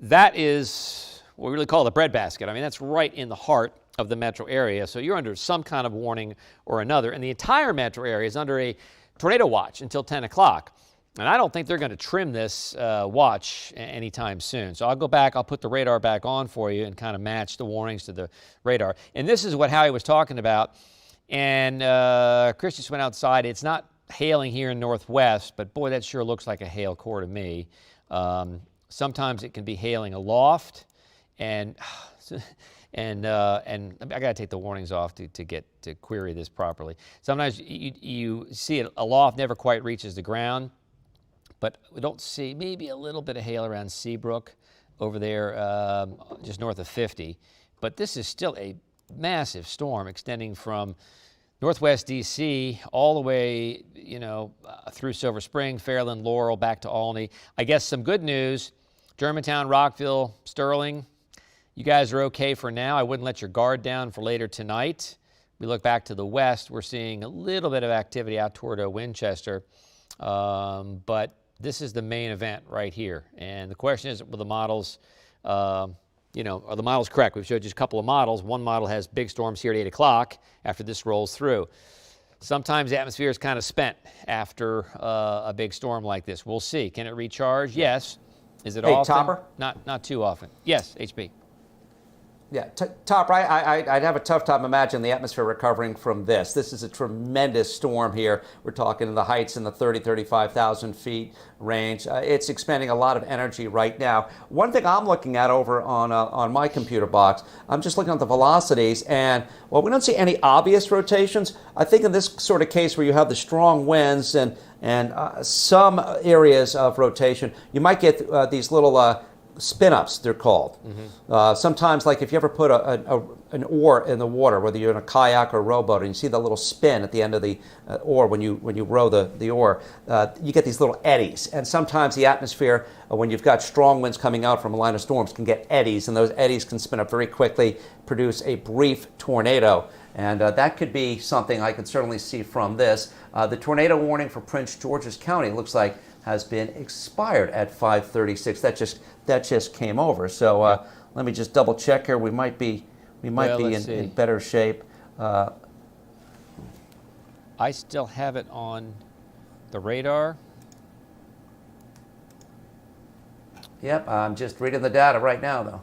that is what we really call the breadbasket. I mean, that's right in the heart of the metro area. So you're under some kind of warning or another, and the entire metro area is under a tornado watch until 10 o'clock. And I don't think they're going to trim this watch anytime soon. So I'll go back, I'll put the radar back on for you and kind of match the warnings to the radar. And this is what Howie was talking about. And Chris just went outside. It's not hailing here in Northwest, but boy, that sure looks like a hail core to me. Sometimes it can be hailing aloft, and I got to take the warnings off to query this properly. Sometimes you see it aloft, never quite reaches the ground. But we don't see, maybe a little bit of hail around Seabrook over there, just north of 50. But this is still a massive storm extending from northwest D.C. all the way, through Silver Spring, Fairland, Laurel, back to Albany. I guess some good news, Germantown, Rockville, Sterling, you guys are okay for now. I wouldn't let your guard down for later tonight. We look back to the west, we're seeing a little bit of activity out toward Winchester. But this is the main event right here. And the question is, will the models, are the models correct? We've showed you a couple of models. One model has big storms here at 8 o'clock after this rolls through. sometimes the atmosphere is kind of spent after a big storm like this. We'll see. Can it recharge? Yes. Is it often? Topper? Not too often. Yes, HB. Yeah, Topper, I'd have a tough time imagining the atmosphere recovering from this. This is a tremendous storm here. We're talking in the heights in the 35,000 feet range. It's expending a lot of energy right now. One thing I'm looking at over on my computer box, I'm just looking at the velocities, and well, we don't see any obvious rotations. I think in this sort of case where you have the strong winds and some areas of rotation, you might get these little spin-ups, they're called. Sometimes, like if you ever put an oar in the water, whether you're in a kayak or a rowboat, and you see the little spin at the end of the oar when you row the oar, you get these little eddies. And sometimes the atmosphere, when you've got strong winds coming out from a line of storms, can get eddies, and those eddies can spin up very quickly, produce a brief tornado. And that could be something I could certainly see from this. The tornado warning for Prince George's County looks like has been expired at 5:36. That just came over. So let me just double check here. We might be in better shape. I still have it on the radar. Yep, I'm just reading the data right now, though.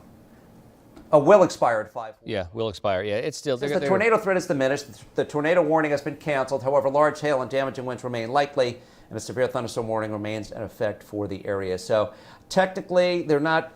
Will expire at 5. Yeah, will expire. Yeah, it's still. The tornado threat is diminished. The tornado warning has been canceled. However, large hail and damaging winds remain likely, and a severe thunderstorm warning remains in effect for the area. So technically, they're not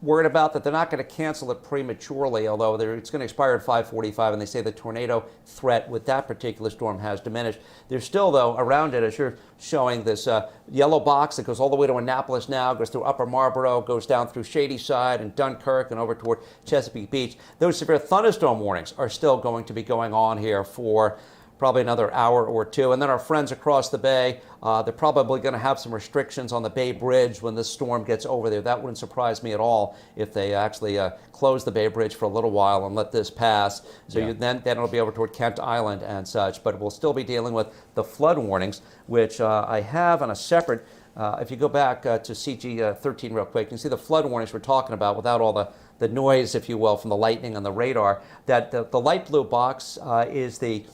worried about that. They're not going to cancel it prematurely, although it's going to expire at 5:45, and they say the tornado threat with that particular storm has diminished. There's still, though, around it, as you're showing, this yellow box that goes all the way to Annapolis now, goes through Upper Marlboro, goes down through Shadyside and Dunkirk and over toward Chesapeake Beach. Those severe thunderstorm warnings are still going to be going on here for probably another hour or two. And then our friends across the bay, they're probably going to have some restrictions on the Bay Bridge when this storm gets over there. That wouldn't surprise me at all if they actually close the Bay Bridge for a little while and let this pass. So then it'll be over toward Kent Island and such. But we'll still be dealing with the flood warnings, which I have on a separate. If you go back to CG 13 real quick, you can see the flood warnings we're talking about without all the noise, if you will, from the lightning and the radar. That the light blue box is the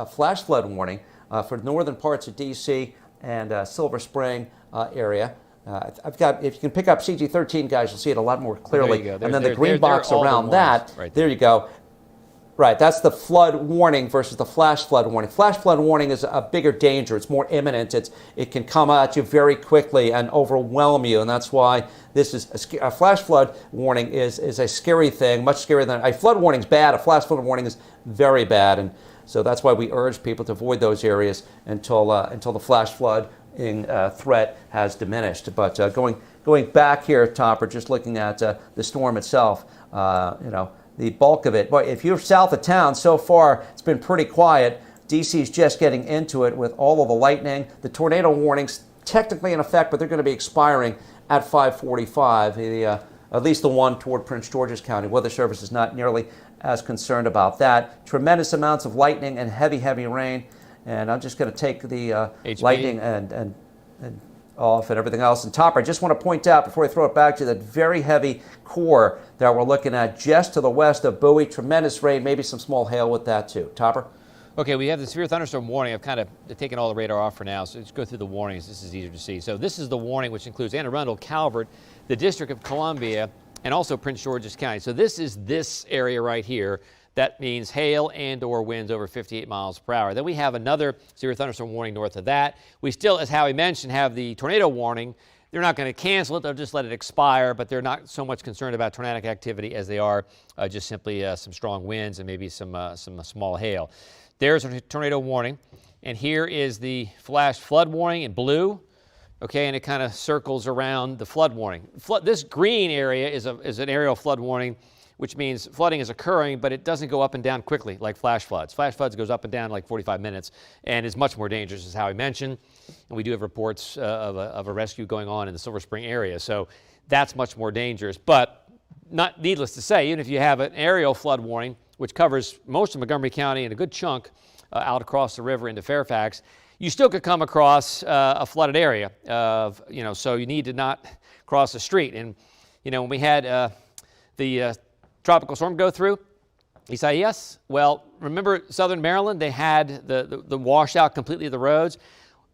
flash flood warning for northern parts of D.C. and Silver Spring area. I've got, if you can pick up CG13, guys, you'll see it a lot more clearly. And then the green box around that, right there you go. Right, that's the flood warning versus the flash flood warning. Flash flood warning is a bigger danger. It's more imminent. It can come at you very quickly and overwhelm you, and that's why this is a flash flood warning is a scary thing, much scarier than a flood warning is bad. A flash flood warning is very bad, and so that's why we urge people to avoid those areas until the flash flood threat has diminished. But going back here, Topper, just looking at the storm itself, the bulk of it. But if you're south of town, so far it's been pretty quiet. DC's just getting into it with all of the lightning. The tornado warnings technically in effect, but they're going to be expiring at 5:45. At least the one toward Prince George's County. Weather Service is not nearly as concerned about that. Tremendous amounts of lightning and heavy rain. And I'm just going to take the lightning and off and everything else. And Topper, I just want to point out before I throw it back to you that very heavy core that we're looking at just to the west of Bowie. Tremendous rain, maybe some small hail with that too. Topper? Okay, we have the severe thunderstorm warning. I've kind of taken all the radar off for now, so let's go through the warnings. This is easier to see. So this is the warning, which includes Anne Arundel, Calvert, the District of Columbia, and also Prince George's County. So this is this area right here. That means hail and or winds over 58 miles per hour. Then we have another severe thunderstorm warning north of that. We still, as Howie mentioned, have the tornado warning. They're not going to cancel it. They'll just let it expire, but they're not so much concerned about tornadic activity as they are just simply some strong winds and maybe some small hail. There's a tornado warning, and here is the flash flood warning in blue. Okay, and it kind of circles around the flood warning. This green area is an aerial flood warning, which means flooding is occurring, but it doesn't go up and down quickly like flash floods. Flash floods goes up and down like 45 minutes and is much more dangerous, as Howie mentioned. And we do have reports of a rescue going on in the Silver Spring area, so that's much more dangerous. But not needless to say, even if you have an aerial flood warning, which covers most of Montgomery County and a good chunk out across the river into Fairfax, you still could come across a flooded area. So you need to not cross the street. And when we had the tropical storm go through, Yes. Well, remember southern Maryland, they had the washout completely of the roads.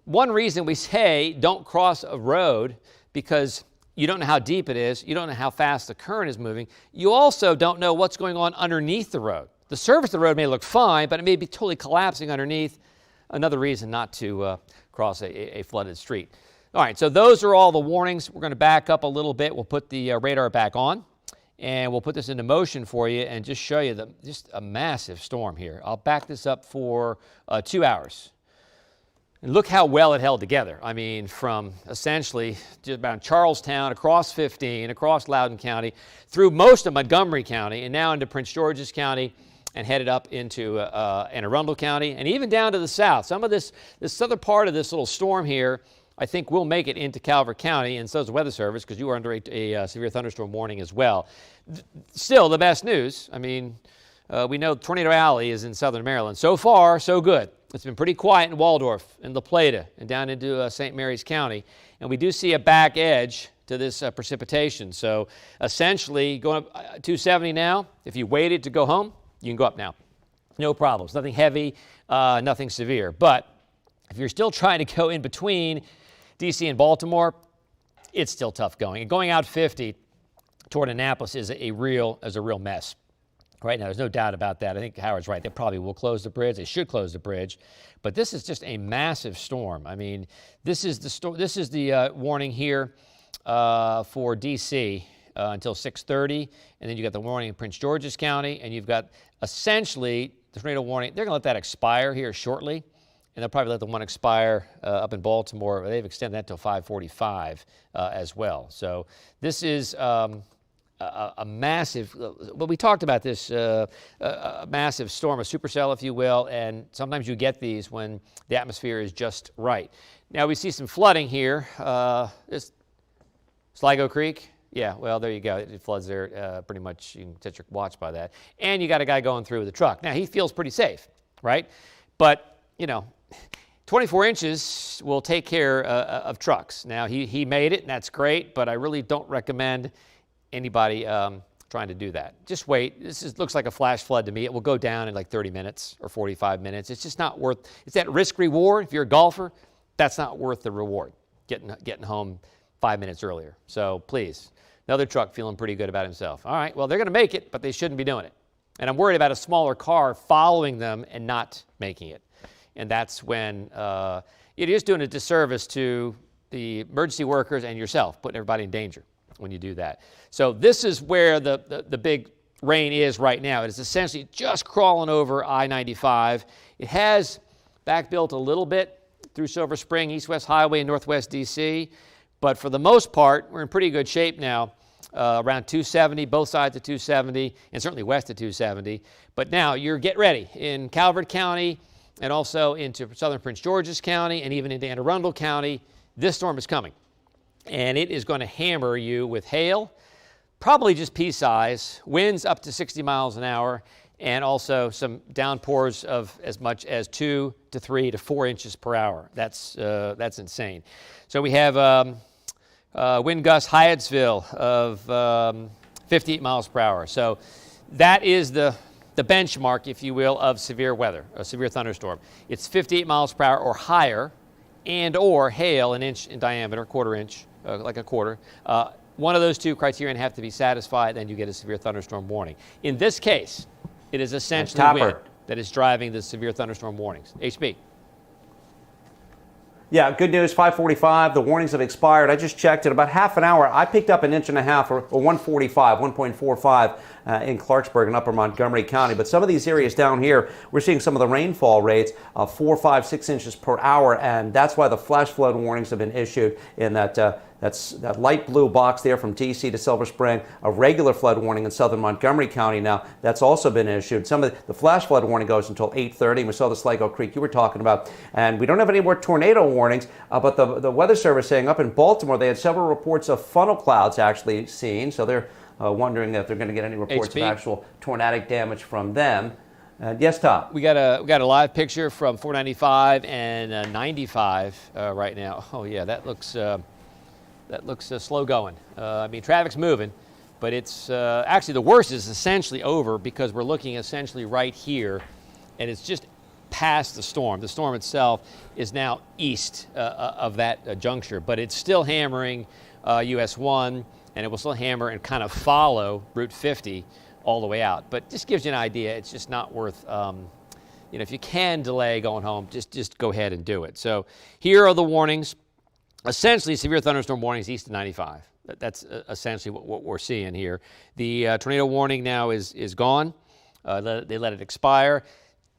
One reason we say don't cross a road because you don't know how deep it is. You don't know how fast the current is moving. You also don't know what's going on underneath the road. The surface of the road may look fine, but it may be totally collapsing underneath. Another reason not to cross a flooded street. All right, so those are all the warnings. We're going to back up a little bit. We'll put the radar back on, and we'll put this into motion for you and just show you just a massive storm here. I'll back this up for 2 hours. And look how well it held together. I mean, from essentially just about Charlestown, across 15, across Loudoun County, through most of Montgomery County, and now into Prince George's County, and headed up into Anne Arundel County, and even down to the south. Some of this southern part of this little storm here, I think will make it into Calvert County, and so does the Weather Service, because you are under a severe thunderstorm warning as well. Still, the best news, I mean, we know Tornado Alley is in southern Maryland. So far, so good. It's been pretty quiet in Waldorf and La Plata and down into St. Mary's County, and we do see a back edge to this precipitation. So essentially, going up 270 now, if you waited to go home, you can go up now. No problems. Nothing heavy, nothing severe. But if you're still trying to go in between D.C. and Baltimore, it's still tough going. And going out 50 toward Annapolis is a real mess. Right now, there's no doubt about that. I think Howard's right. They probably will close the bridge. They should close the bridge. But this is just a massive storm. I mean, this is the warning here for D.C. Until 6:30, and then you got the warning in Prince George's County, and you've got essentially the tornado warning. They're going to let that expire here shortly, and they'll probably let the one expire up in Baltimore. They've extended that till 5:45 as well. So this is a massive, well, we talked about this, a massive storm, a supercell, if you will, and sometimes you get these when the atmosphere is just right. Now we see some flooding here. This Sligo Creek. Yeah, well, there you go. It floods there pretty much. You can set your watch by that. And you got a guy going through with a truck. Now, he feels pretty safe, right? But, 24 inches will take care of trucks. Now, he made it, and that's great, but I really don't recommend anybody trying to do that. Just wait. Looks like a flash flood to me. It will go down in like 30 minutes or 45 minutes. It's just not worth, it's that risk reward. If you're a golfer, that's not worth the reward, getting home 5 minutes earlier. So please. Another truck feeling pretty good about himself. All right, well, they're going to make it, but they shouldn't be doing it. And I'm worried about a smaller car following them and not making it. And that's when it is doing a disservice to the emergency workers and yourself, putting everybody in danger when you do that. So this is where the big rain is right now. It is essentially just crawling over I-95. It has backbuilt a little bit through Silver Spring, East-West Highway, and Northwest D.C., but for the most part, we're in pretty good shape now, around 270, both sides of 270, and certainly west of 270. But now get ready in Calvert County and also into southern Prince George's County and even into Anne Arundel County. This storm is coming, and it is going to hammer you with hail, probably just pea size, winds up to 60 miles an hour, and also some downpours of as much as 2 to 3 to 4 inches per hour. That's insane. So we have wind gusts Hyattsville of 58 miles per hour. So that is the benchmark, if you will, of severe weather, a severe thunderstorm. It's 58 miles per hour or higher, and or hail an inch in diameter, quarter inch, like a quarter. One of those two criteria have to be satisfied, then you get a severe thunderstorm warning. In this case, it is essentially wind that is driving the severe thunderstorm warnings. HB. Yeah, good news, 5:45, the warnings have expired. I just checked it, about half an hour. I picked up an inch and a half, or 145, 1.45 in Clarksburg and upper Montgomery County. But some of these areas down here, we're seeing some of the rainfall rates of 4, 5, 6 inches per hour, and that's why the flash flood warnings have been issued in that light blue box there from D.C. to Silver Spring, a regular flood warning in southern Montgomery County now. That's also been issued. Some of the flash flood warning goes until 8:30, and we saw the Sligo Creek you were talking about. And we don't have any more tornado warnings, but the Weather Service saying up in Baltimore, they had several reports of funnel clouds actually seen, so they're wondering if they're going to get any reports of actual tornadic damage from them. Yes, Tom. We got a live picture from 495 and 95 right now. Oh yeah, that looks slow going. I mean, traffic's moving, But it's actually the worst is essentially over because we're looking essentially right here, and it's just past the storm. The storm itself is now east of that juncture, but it's still hammering US 1, and it will still hammer and kind of follow Route 50 all the way out. But just gives you an idea. It's just not worth, if you can delay going home, just go ahead and do it. So here are the warnings. Essentially, severe thunderstorm warnings east of 95. That's essentially what we're seeing here. The tornado warning now is gone. They let it expire.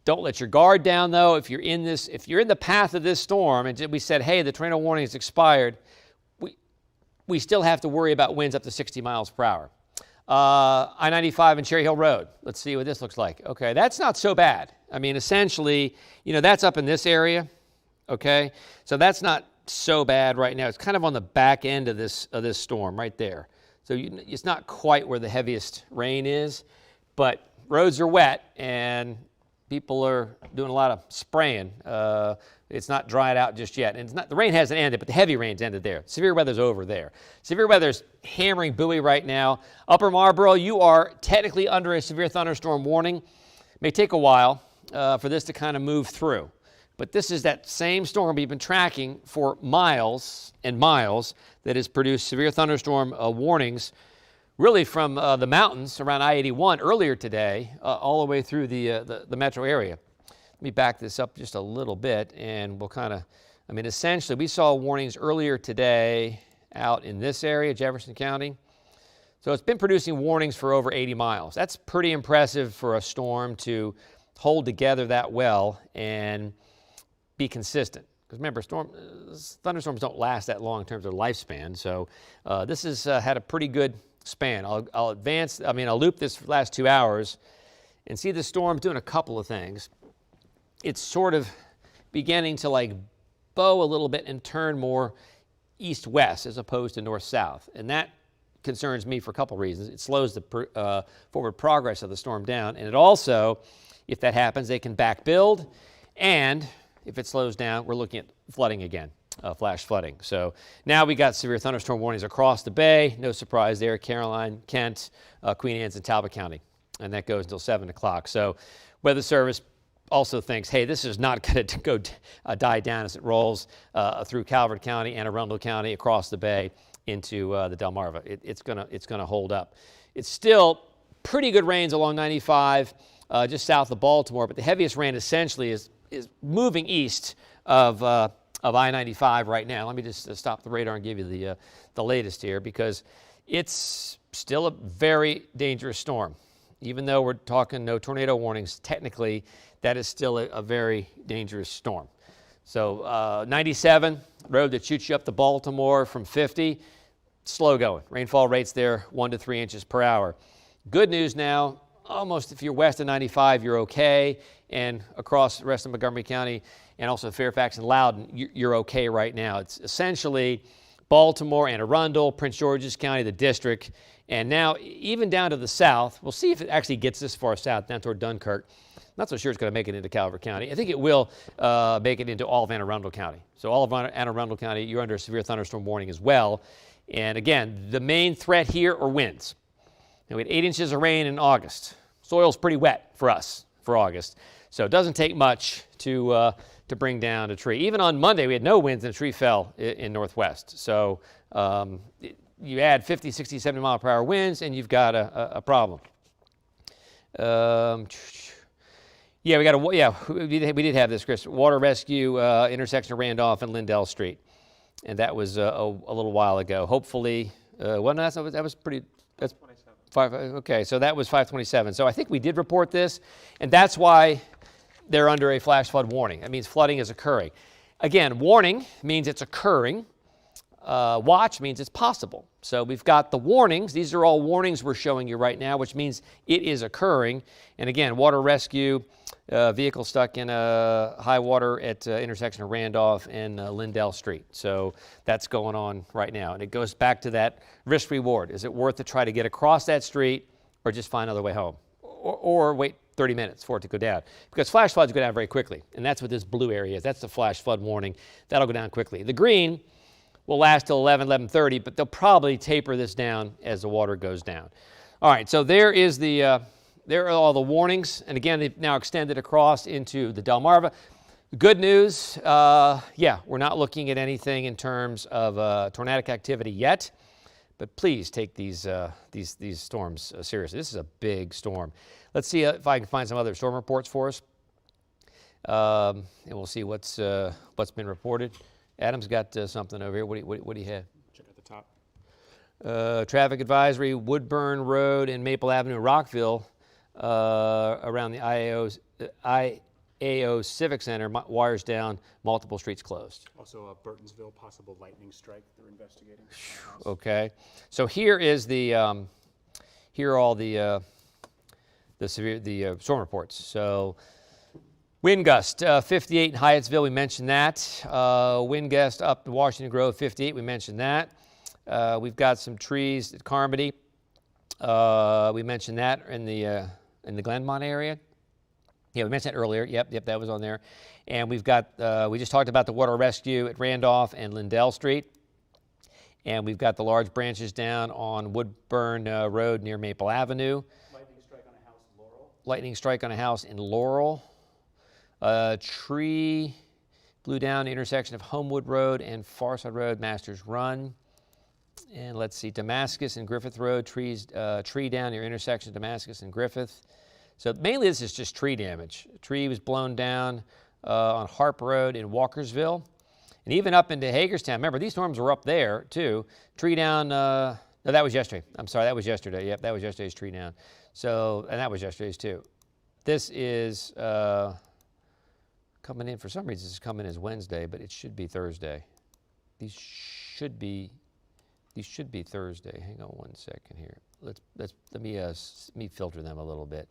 Don't let your guard down, though. If you're in the path of this storm, and we said, hey, the tornado warning is expired, we still have to worry about winds up to 60 miles per hour. I-95 and Cherry Hill Road. Let's see what this looks like. Okay, that's not so bad. I mean, essentially, that's up in this area. Okay, so that's not so bad right now. It's kind of on the back end of this storm right there. So it's not quite where the heaviest rain is, but roads are wet and people are doing a lot of spraying. It's not dried out just yet. And the rain hasn't ended, but the heavy rain's ended there. Severe weather's over there. Severe weather's hammering Bowie right now. Upper Marlboro, you are technically under a severe thunderstorm warning. It may take a while for this to kind of move through. But this is that same storm we've been tracking for miles and miles that has produced severe thunderstorm warnings really from the mountains around I-81 earlier today all the way through the metro area. Let me back this up just a little bit and we'll essentially we saw warnings earlier today out in this area, Jefferson County. So it's been producing warnings for over 80 miles. That's pretty impressive for a storm to hold together that well and be consistent. Because remember, thunderstorms don't last that long in terms of their lifespan. So this has had a pretty good span. I'll loop this last 2 hours and see the storm doing a couple of things. It's sort of beginning to bow a little bit and turn more east-west as opposed to north-south. And that concerns me for a couple reasons. It slows the forward progress of the storm down. And it also, if that happens, they can back build. And if it slows down, we're looking at flooding again, flash flooding. So now we got severe thunderstorm warnings across the bay. No surprise there, Caroline, Kent, Queen Anne's, and Talbot County. And that goes until 7 o'clock. So Weather Service also thinks, hey, this is not going to go die down as it rolls through Calvert County, Anne Arundel County, across the bay into the Delmarva. It's gonna hold up. It's still pretty good rains along 95, just south of Baltimore, but the heaviest rain essentially is moving east of I-95 right now. Let me just stop the radar and give you the latest here because it's still a very dangerous storm. Even though we're talking no tornado warnings, technically that is still a very dangerous storm. So 97, road that shoots you up to Baltimore from 50, slow going. Rainfall rates there 1 to 3 inches per hour. Good news now, almost if you're west of 95, you're okay. And across the rest of Montgomery County and also Fairfax and Loudoun, you're okay right now. It's essentially Baltimore, Anne Arundel, Prince George's County, the district, and now even down to the south. We'll see if it actually gets this far south, down toward Dunkirk. Not so sure it's going to make it into Calvert County. I think it will make it into all of Anne Arundel County. So all of Anne Arundel County, you're under a severe thunderstorm warning as well. And again, the main threat here are winds. And we had 8 inches of rain in August. Soil's pretty wet for us for August. So it doesn't take much to bring down a tree. Even on Monday, we had no winds and a tree fell in Northwest. So you add 50, 60, 70 mile per hour winds and you've got a problem. Yeah, we did have this, Chris. Water rescue intersection of Randolph and Lindell Street. And that was a little while ago. Hopefully, that was pretty, that's 27. Okay, so that was 527. So I think we did report this, and that's why they're under a flash flood warning. That means flooding is occurring. Again, warning means it's occurring. Watch means it's possible. So we've got the warnings. These are all warnings we're showing you right now, which means it is occurring. And again, water rescue, vehicle stuck in a high water at intersection of Randolph and Lindell Street. So that's going on right now. And it goes back to that risk reward. Is it worth to try to get across that street or just find another way home? Or wait 30 minutes for it to go down? Because flash floods go down very quickly. And that's what this blue area is. That's the flash flood warning. That'll go down quickly. The green, will last till 11:30, but they'll probably taper this down as the water goes down. All right, so there are all the warnings, and again, they've now extended across into the Delmarva. Good news, yeah, we're not looking at anything in terms of tornadic activity yet, but please take these storms seriously. This is a big storm. Let's see if I can find some other storm reports for us, and we'll see what's been reported. Adam's got something over here. What do you have? Check out the top. Traffic advisory, Woodburn Road and Maple Avenue, Rockville, around the IAO Civic Center, wires down, multiple streets closed. Also, Burtonsville, possible lightning strike they're investigating. Okay, so here is here are all the storm reports. So wind gust 58 in Hyattsville, we mentioned that. Wind gust up to Washington Grove 58, we mentioned that. We've got some trees at Carmody. We mentioned that in the Glenmont area. Yeah, we mentioned that earlier. Yep, that was on there. And we've got, we just talked about the water rescue at Randolph and Lindell Street. And we've got the large branches down on Woodburn Road near Maple Avenue. Lightning strike on a house in Laurel. Lightning strike on a house in Laurel. Tree blew down the intersection of Homewood Road and Farside Road, Masters Run. And let's see, Damascus and Griffith Road, tree down near intersection of Damascus and Griffith. So mainly this is just tree damage. A tree was blown down on Harp Road in Walkersville. And even up into Hagerstown. Remember, these storms were up there, too. Tree down, no, that was yesterday. I'm sorry, that was yesterday. Yep, that was yesterday's tree down. So, and that was yesterday's, too. This is coming in, for some reason, it's coming as Wednesday, but it should be Thursday. These should be Thursday. Hang on one second here. Let me filter them a little bit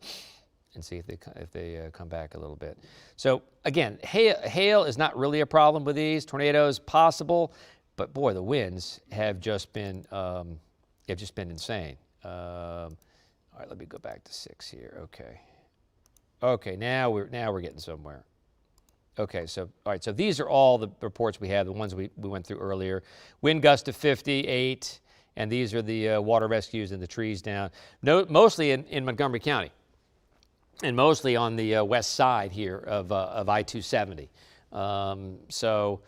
and see if they come back a little bit. So again, hail is not really a problem with these. Tornadoes possible, but boy, the winds have just been insane. All right, let me go back to 6 here. Okay, now we're getting somewhere. Okay, so all right, so these are all the reports we have, the ones we went through earlier. Wind gust of 58, and these are the water rescues and the trees down. Mostly in Montgomery County, and mostly on the west side here of I-270. So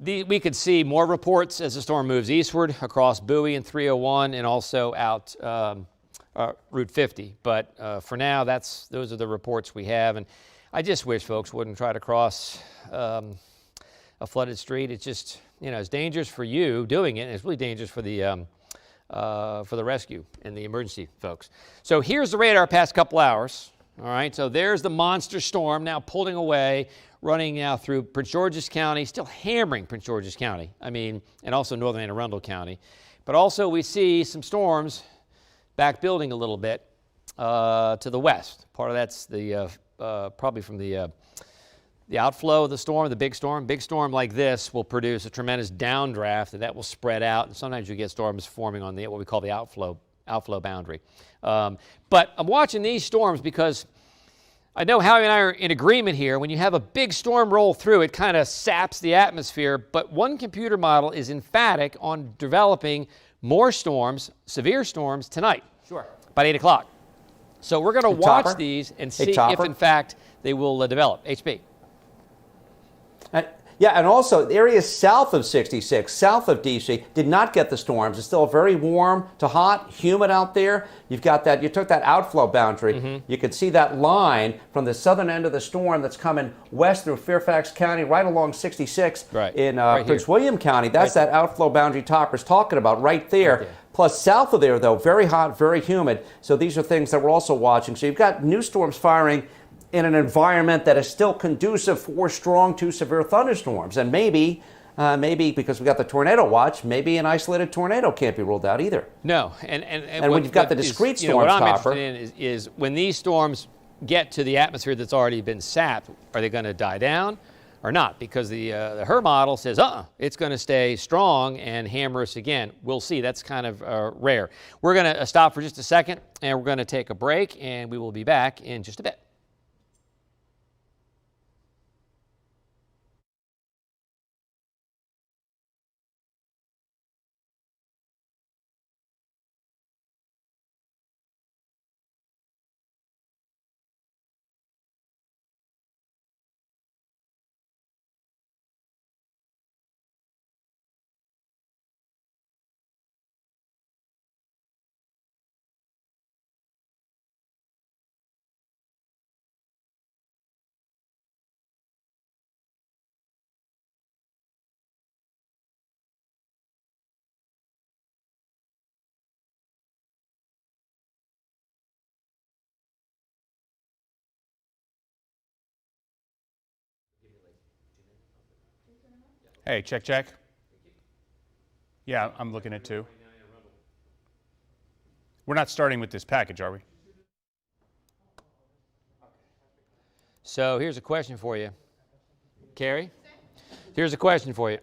we could see more reports as the storm moves eastward across Bowie and 301, and also out Route 50. But for now, those are the reports we have. And I just wish folks wouldn't try to cross a flooded street. It's just, it's dangerous for you doing it, and it's really dangerous for the rescue and the emergency folks. So here's the radar past couple hours. All right, so there's the monster storm now pulling away, running now through Prince George's County, still hammering Prince George's County, and also northern Anne Arundel County. But also we see some storms back building a little bit to the west. Part of that's probably from the outflow of the storm, the big storm. Big storm like this will produce a tremendous downdraft, and that will spread out. And sometimes you get storms forming on what we call the outflow boundary. But I'm watching these storms because I know Howie and I are in agreement here. When you have a big storm roll through, it kind of saps the atmosphere. But one computer model is emphatic on developing more storms, severe storms, tonight. Sure. By 8 o'clock. So we're going to watch Topper. these and Hey, see if, Topper. in fact, they will develop. HB. Yeah, and also the areas south of 66, south of D.C., did not get the storms. It's still very warm to hot, humid out there. You've got that, you took that outflow boundary. Mm-hmm. You can see that line from the southern end of the storm that's coming west through Fairfax County, right along 66 in Prince William County. That's that outflow boundary Topper's talking about right there. Right there. Plus, south of there, though, very hot, very humid. So these are things that we're also watching. So you've got new storms firing in an environment that is still conducive for strong to severe thunderstorms. And maybe because we got the tornado watch, maybe an isolated tornado can't be ruled out either. No, and when you've got the discrete storms, what I'm Topper, interested in is when these storms get to the atmosphere that's already been sapped, are they going to die down or not? Because her model says, it's going to stay strong and hammer us again. We'll see. That's kind of rare. We're going to stop for just a second, and we're going to take a break, and we will be back in just a bit. Hey, check, check. Yeah, I'm looking at 2. We're not starting with this package, are we? So here's a question for you. Carrie? Here's a question for you.